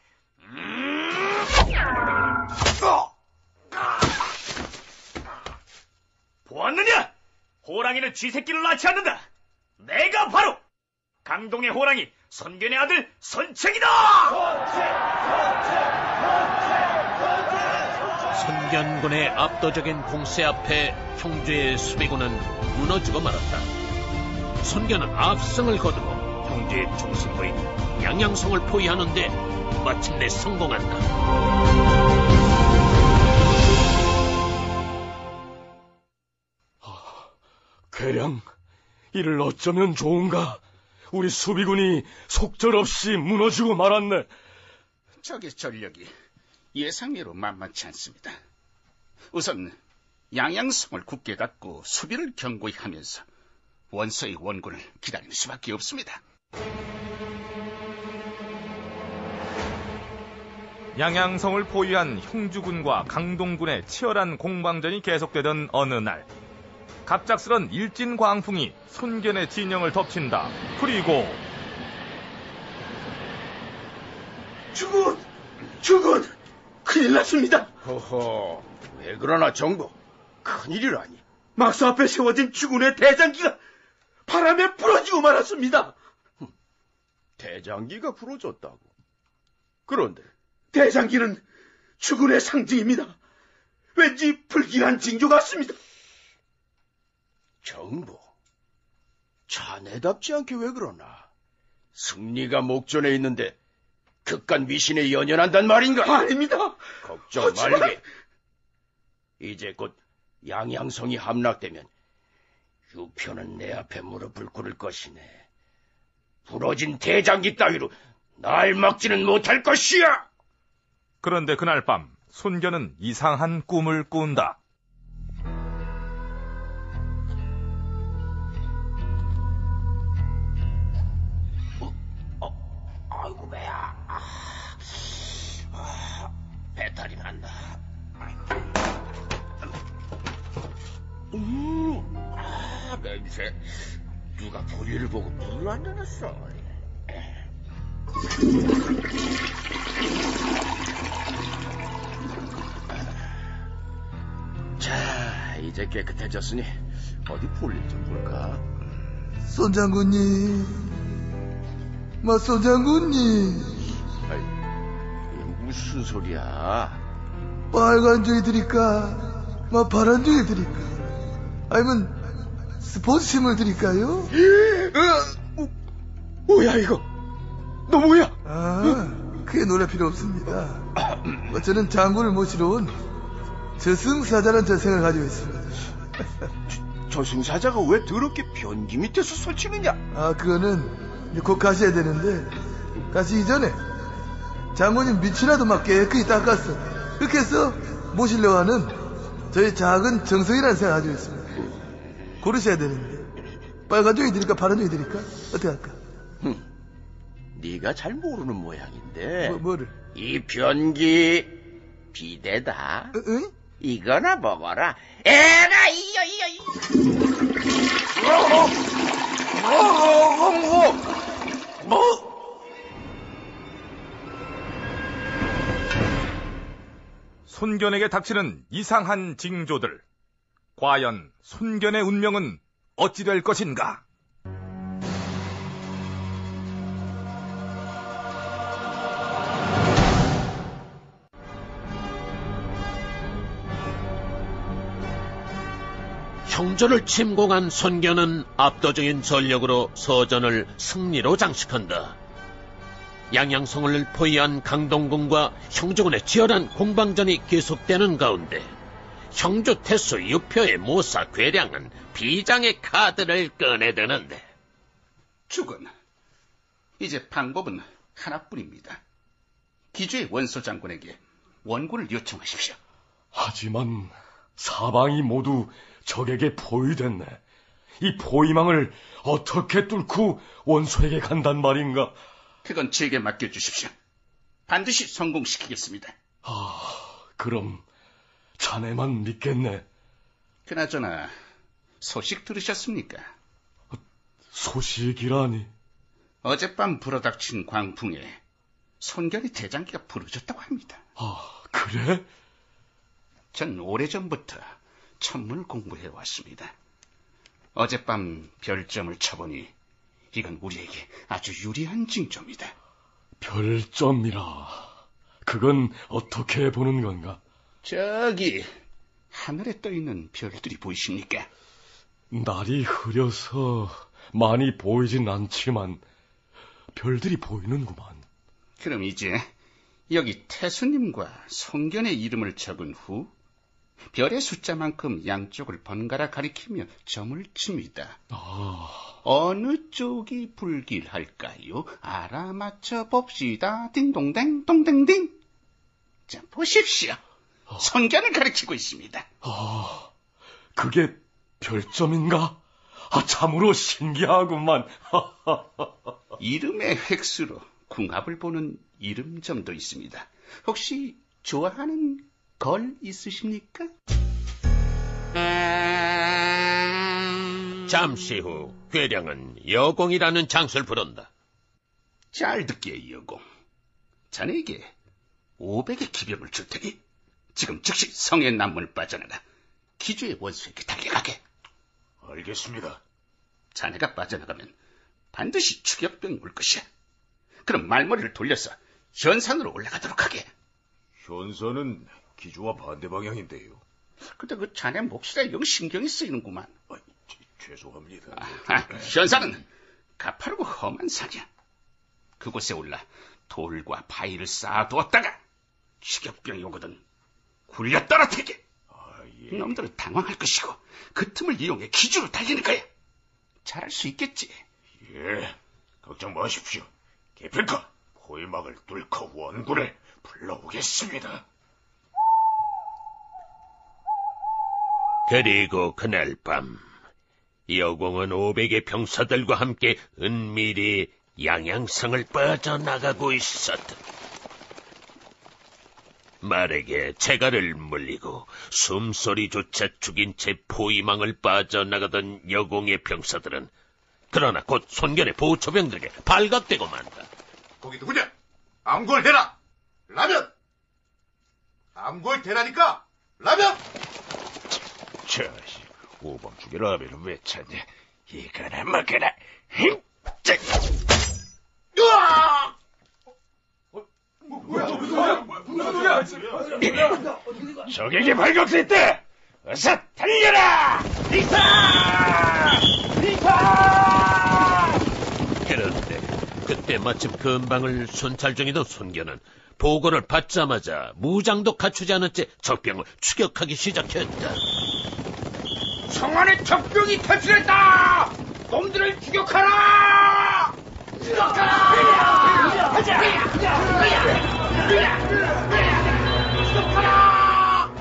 보았느냐? 호랑이는 쥐새끼를 낳지 않는다! 내가 바로 강동의 호랑이 손견의 아들 손책이다!
손견군의 압도적인 공세 앞에 형주의 수비군은 무너지고 말았다. 손견은 압승을 거두고 형주의 중심부인 양양성을 포위하는데 마침내 성공한다.
괴량, 이를 어쩌면 좋은가? 우리 수비군이 속절없이 무너지고 말았네.
적의 전력이 예상외로 만만치 않습니다. 우선 양양성을 굳게 닫고 수비를 견고히 하면서 원서의 원군을 기다릴 수밖에 없습니다.
양양성을 포위한 형주군과 강동군의 치열한 공방전이 계속되던 어느 날, 갑작스런 일진 광풍이 손견의 진영을 덮친다. 그리고
주군! 큰일 났습니다! 허허, 왜 그러나 정보? 큰일이라니. 막수 앞에 세워진 주군의 대장기가 바람에 부러지고 말았습니다. 대장기가 부러졌다고? 그런데 대장기는 주군의 상징입니다. 왠지 불길한 징조 같습니다. 정보, 자네답지 않게 왜 그러나? 승리가 목전에 있는데 극간 위신에 연연한단 말인가? 아닙니다. 걱정 말게. 이제 곧 양양성이 함락되면 유표는 내 앞에 무릎을 꿇을 것이네. 부러진 대장기 따위로 날 막지는 못할 것이야.
그런데 그날 밤 손견은 이상한 꿈을 꾼다.
아이고 배야. 배탈이 난다. 냄새. 누가 볼일을 보고 물을 안 내놨어. 자, 이제 깨끗해졌으니 어디 볼일 좀 볼까?
손 장군님, 손 장군님.
무슨 소리야?
빨간 종이 드릴까? 파란 종이 드릴까? 아니면 스포츠심을 드릴까요?
뭐야 이거? 너 뭐야?
크게 놀랄 필요 없습니다. 저는 장군을 모시러 온 저승사자라는 저승을 가지고 있습니다.
저승사자가 왜 더럽게 변기 밑에서 설치느냐?
그거는 이제 곧 가셔야 되는데 가시기 전에 장군님 밑이라도 깨끗이 닦았어. 그렇게 해서 모시려고 하는 저희 작은 정성이라는 생각을 가지고 있습니다. 고르셔야 되는데 빨간 종이 드릴까 파란 종이 드릴까? 어떻게 할까?
네가 잘 모르는 모양인데
뭐를?
이 변기 비대다.
응?
이거나 먹어라. 에라 이거
손견에게 닥치는 이상한 징조들. 과연 손견의 운명은 어찌 될 것인가?
형조를 침공한 손견은 압도적인 전력으로 서전을 승리로 장식한다. 양양성을 포위한 강동군과 형조군의 치열한 공방전이 계속되는 가운데 형조 태수 유표의 모사 괴량은 비장의 카드를 꺼내드는데,
주군, 이제 방법은 하나뿐입니다. 기주의 원소 장군에게 원군을 요청하십시오.
하지만 사방이 모두 적에게 포위됐네. 이 포위망을 어떻게 뚫고 원소에게 간단 말인가?
그건 제게 맡겨주십시오. 반드시 성공시키겠습니다.
그럼 자네만 믿겠네.
그나저나 소식 들으셨습니까?
소식이라니?
어젯밤 불어닥친 광풍에 손견이 대장기가 부러졌다고 합니다.
그래?
전 오래전부터 천문을 공부해왔습니다. 어젯밤 별점을 쳐보니 이건 우리에게 아주 유리한 징조입니다.
별점이라. 그건 어떻게 보는 건가?
저기 하늘에 떠있는 별들이 보이십니까?
날이 흐려서 많이 보이진 않지만 별들이 보이는구만.
그럼 이제 여기 태수님과 손견의 이름을 적은 후 별의 숫자만큼 양쪽을 번갈아 가리키며 점을 칩니다. 어느 쪽이 불길할까요? 알아맞혀 봅시다. 딩동댕 동댕딩. 자, 보십시오. 손견을 가리키고 있습니다.
그게 별점인가? 참으로 신기하구만.
이름의 획수로 궁합을 보는 이름점도 있습니다. 혹시 좋아하는 걸 있으십니까?
잠시 후 괴량은 여공이라는 장수를 부른다.
잘 듣게, 여공. 자네에게 500의 기병을 줄 테니 지금 즉시 성의 남문을 빠져나가 기주의 원수에게 달려가게.
알겠습니다.
자네가 빠져나가면 반드시 추격병이 올 것이야. 그럼 말머리를 돌려서 현산으로 올라가도록 하게.
현산은 기주와 반대 방향인데요.
근데 그 자네 몫이라 영 신경이 쓰이는구만.
죄송합니다.
현산은 가파르고 험한 산이야. 그곳에 올라 돌과 바위를 쌓아두었다가 추격병이 오거든 굴려 떨어뜨리게. 놈들은 당황할 것이고 그 틈을 이용해 기주로 달리는 거야. 잘할 수 있겠지?
예, 걱정 마십시오. 개필카, 포위막을 뚫고 원군을 불러오겠습니다.
그리고 그날 밤 여공은 500의 병사들과 함께 은밀히 양양성을 빠져나가고 있었다. 말에게 재갈을 물리고 숨소리조차 죽인 채 포위망을 빠져나가던 여공의 병사들은 그러나 곧 손견의 보초병들에게 발각되고 만다.
거기 누구냐? 암골 대라! 라면! 암골 대라니까! 라면!
저씨, 오범죽의 라비를 왜 찾냐? 이거나 먹거라. 적에게 발각됐다. 어서 달려라! 리사!
그런데 그때 마침 근방을 순찰 중이던 손견은 보고를 받자마자 무장도 갖추지 않은 채 적병을 추격하기 시작했다.
성안에 적병이 탈출했다! 놈들을 추격하라!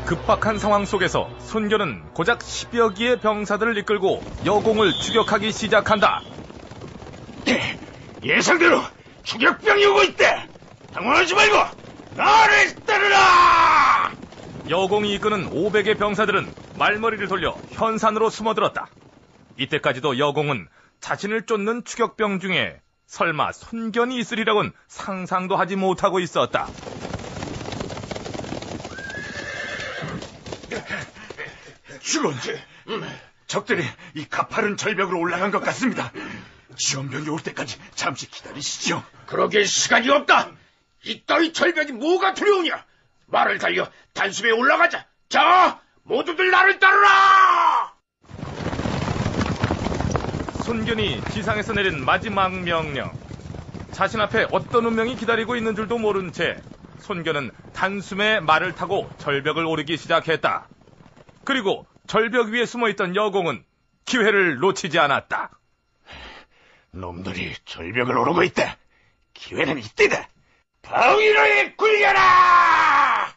급박한 상황 속에서 손견은 고작 10여 기의 병사들을 이끌고 여공을 추격하기 시작한다.
예상대로 추격병이 오고 있다. 당황하지 말고 나를 따르라.
여공이 이끄는 500의 병사들은 말머리를 돌려 현산으로 숨어들었다. 이때까지도 여공은 자신을 쫓는 추격병 중에 설마 손견이 있으리라고는 상상도 하지 못하고 있었다.
주군, 적들이 이 가파른 절벽으로 올라간 것 같습니다. 지원병이 올 때까지 잠시 기다리시죠.
그러게 시간이 없다. 이따위 절벽이 뭐가 두려우냐. 말을 달려 단숨에 올라가자. 자, 모두들 나를 따르라.
손견이 지상에서 내린 마지막 명령. 자신 앞에 어떤 운명이 기다리고 있는 줄도 모른 채 손견은 단숨에 말을 타고 절벽을 오르기 시작했다. 그리고 절벽 위에 숨어있던 여공은 기회를 놓치지 않았다.
놈들이 절벽을 오르고 있다. 기회는 이때다. 바위를 굴려라!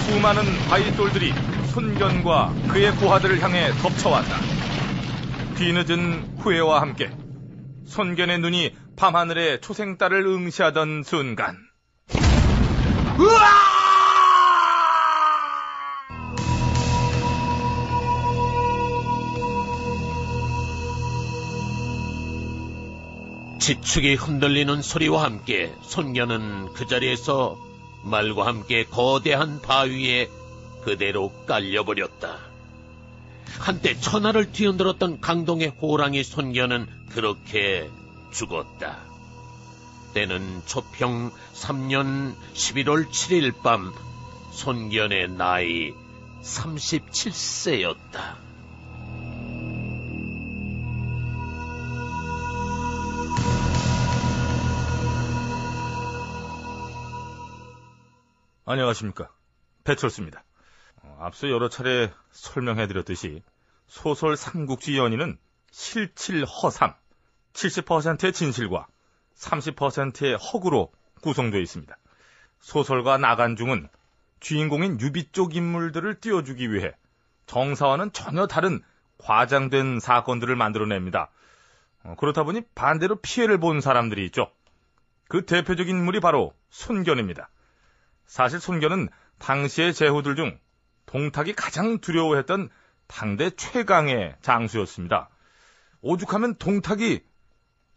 수많은 바위돌들이 손견과 그의 부하들을 향해 덮쳐왔다. 뒤늦은 후회와 함께 손견의 눈이 밤하늘의 초생달을 응시하던 순간,
으아!
지축이 흔들리는 소리와 함께 손견은 그 자리에서 말과 함께 거대한 바위에 그대로 깔려버렸다. 한때 천하를 뒤흔들었던 강동의 호랑이 손견은 그렇게 죽었다. 때는 초평 3년 11월 7일 밤 손견의 나이 37세였다.
안녕하십니까. 배철수입니다. 앞서 여러 차례 설명해드렸듯이 소설 삼국지 연의는 실칠허삼, 70%의 진실과 30%의 허구로 구성되어 있습니다. 소설가 나간중은 주인공인 유비 쪽 인물들을 띄워주기 위해 정사와는 전혀 다른 과장된 사건들을 만들어냅니다. 그렇다 보니 반대로 피해를 본 사람들이 있죠. 그 대표적인 인물이 바로 손견입니다. 사실 손견은 당시의 제후들 중 동탁이 가장 두려워했던 당대 최강의 장수였습니다. 오죽하면 동탁이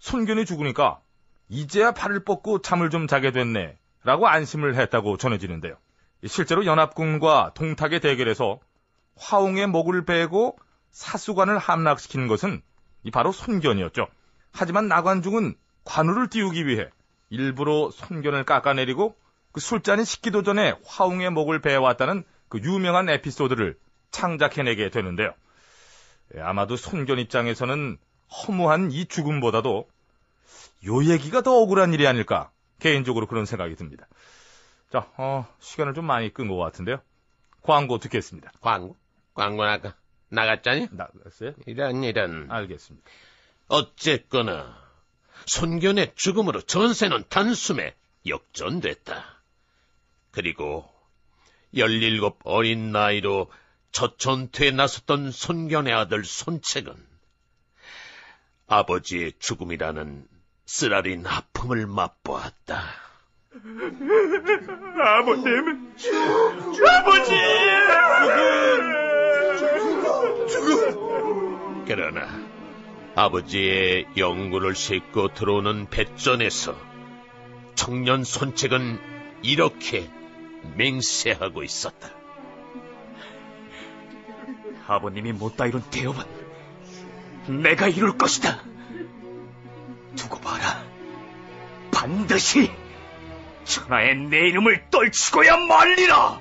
손견이 죽으니까 이제야 발을 뻗고 잠을 좀 자게 됐네 라고 안심을 했다고 전해지는데요. 실제로 연합군과 동탁의 대결에서 화웅의 목을 베고 사수관을 함락시킨 것은 바로 손견이었죠. 하지만 나관중은 관우를 띄우기 위해 일부러 손견을 깎아내리고 그 술잔이 식기도 전에 화웅의 목을 베어왔다는 그 유명한 에피소드를 창작해내게 되는데요. 아마도 손견 입장에서는 허무한 이 죽음보다도 요 얘기가 더 억울한 일이 아닐까 개인적으로 그런 생각이 듭니다. 자, 시간을 좀 많이 끈 것 같은데요. 광고 듣겠습니다.
광고 나갔잖니?
나갔어요?
이런.
알겠습니다.
어쨌거나 손견의 죽음으로 전세는 단숨에 역전됐다. 그리고 17 어린 나이로 첫 전투에 나섰던 손견의 아들 손책은 아버지의 죽음이라는 쓰라린 아픔을 맛보았다.
아버님! 아버지!
죽음! 그러나 아버지의 영구를 싣고 들어오는 배전에서 청년 손책은 이렇게 맹세하고 있었다.
아버님이 못다 이룬 대업은 내가 이룰 것이다. 두고 봐라. 반드시 천하에 내 이름을 떨치고야 말리라.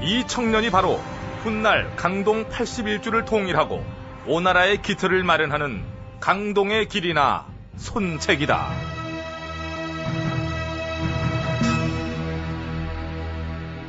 이 청년이 바로 훗날 강동 81주를 통일하고 오나라의 기틀을 마련하는 강동의 길이나 손책이다.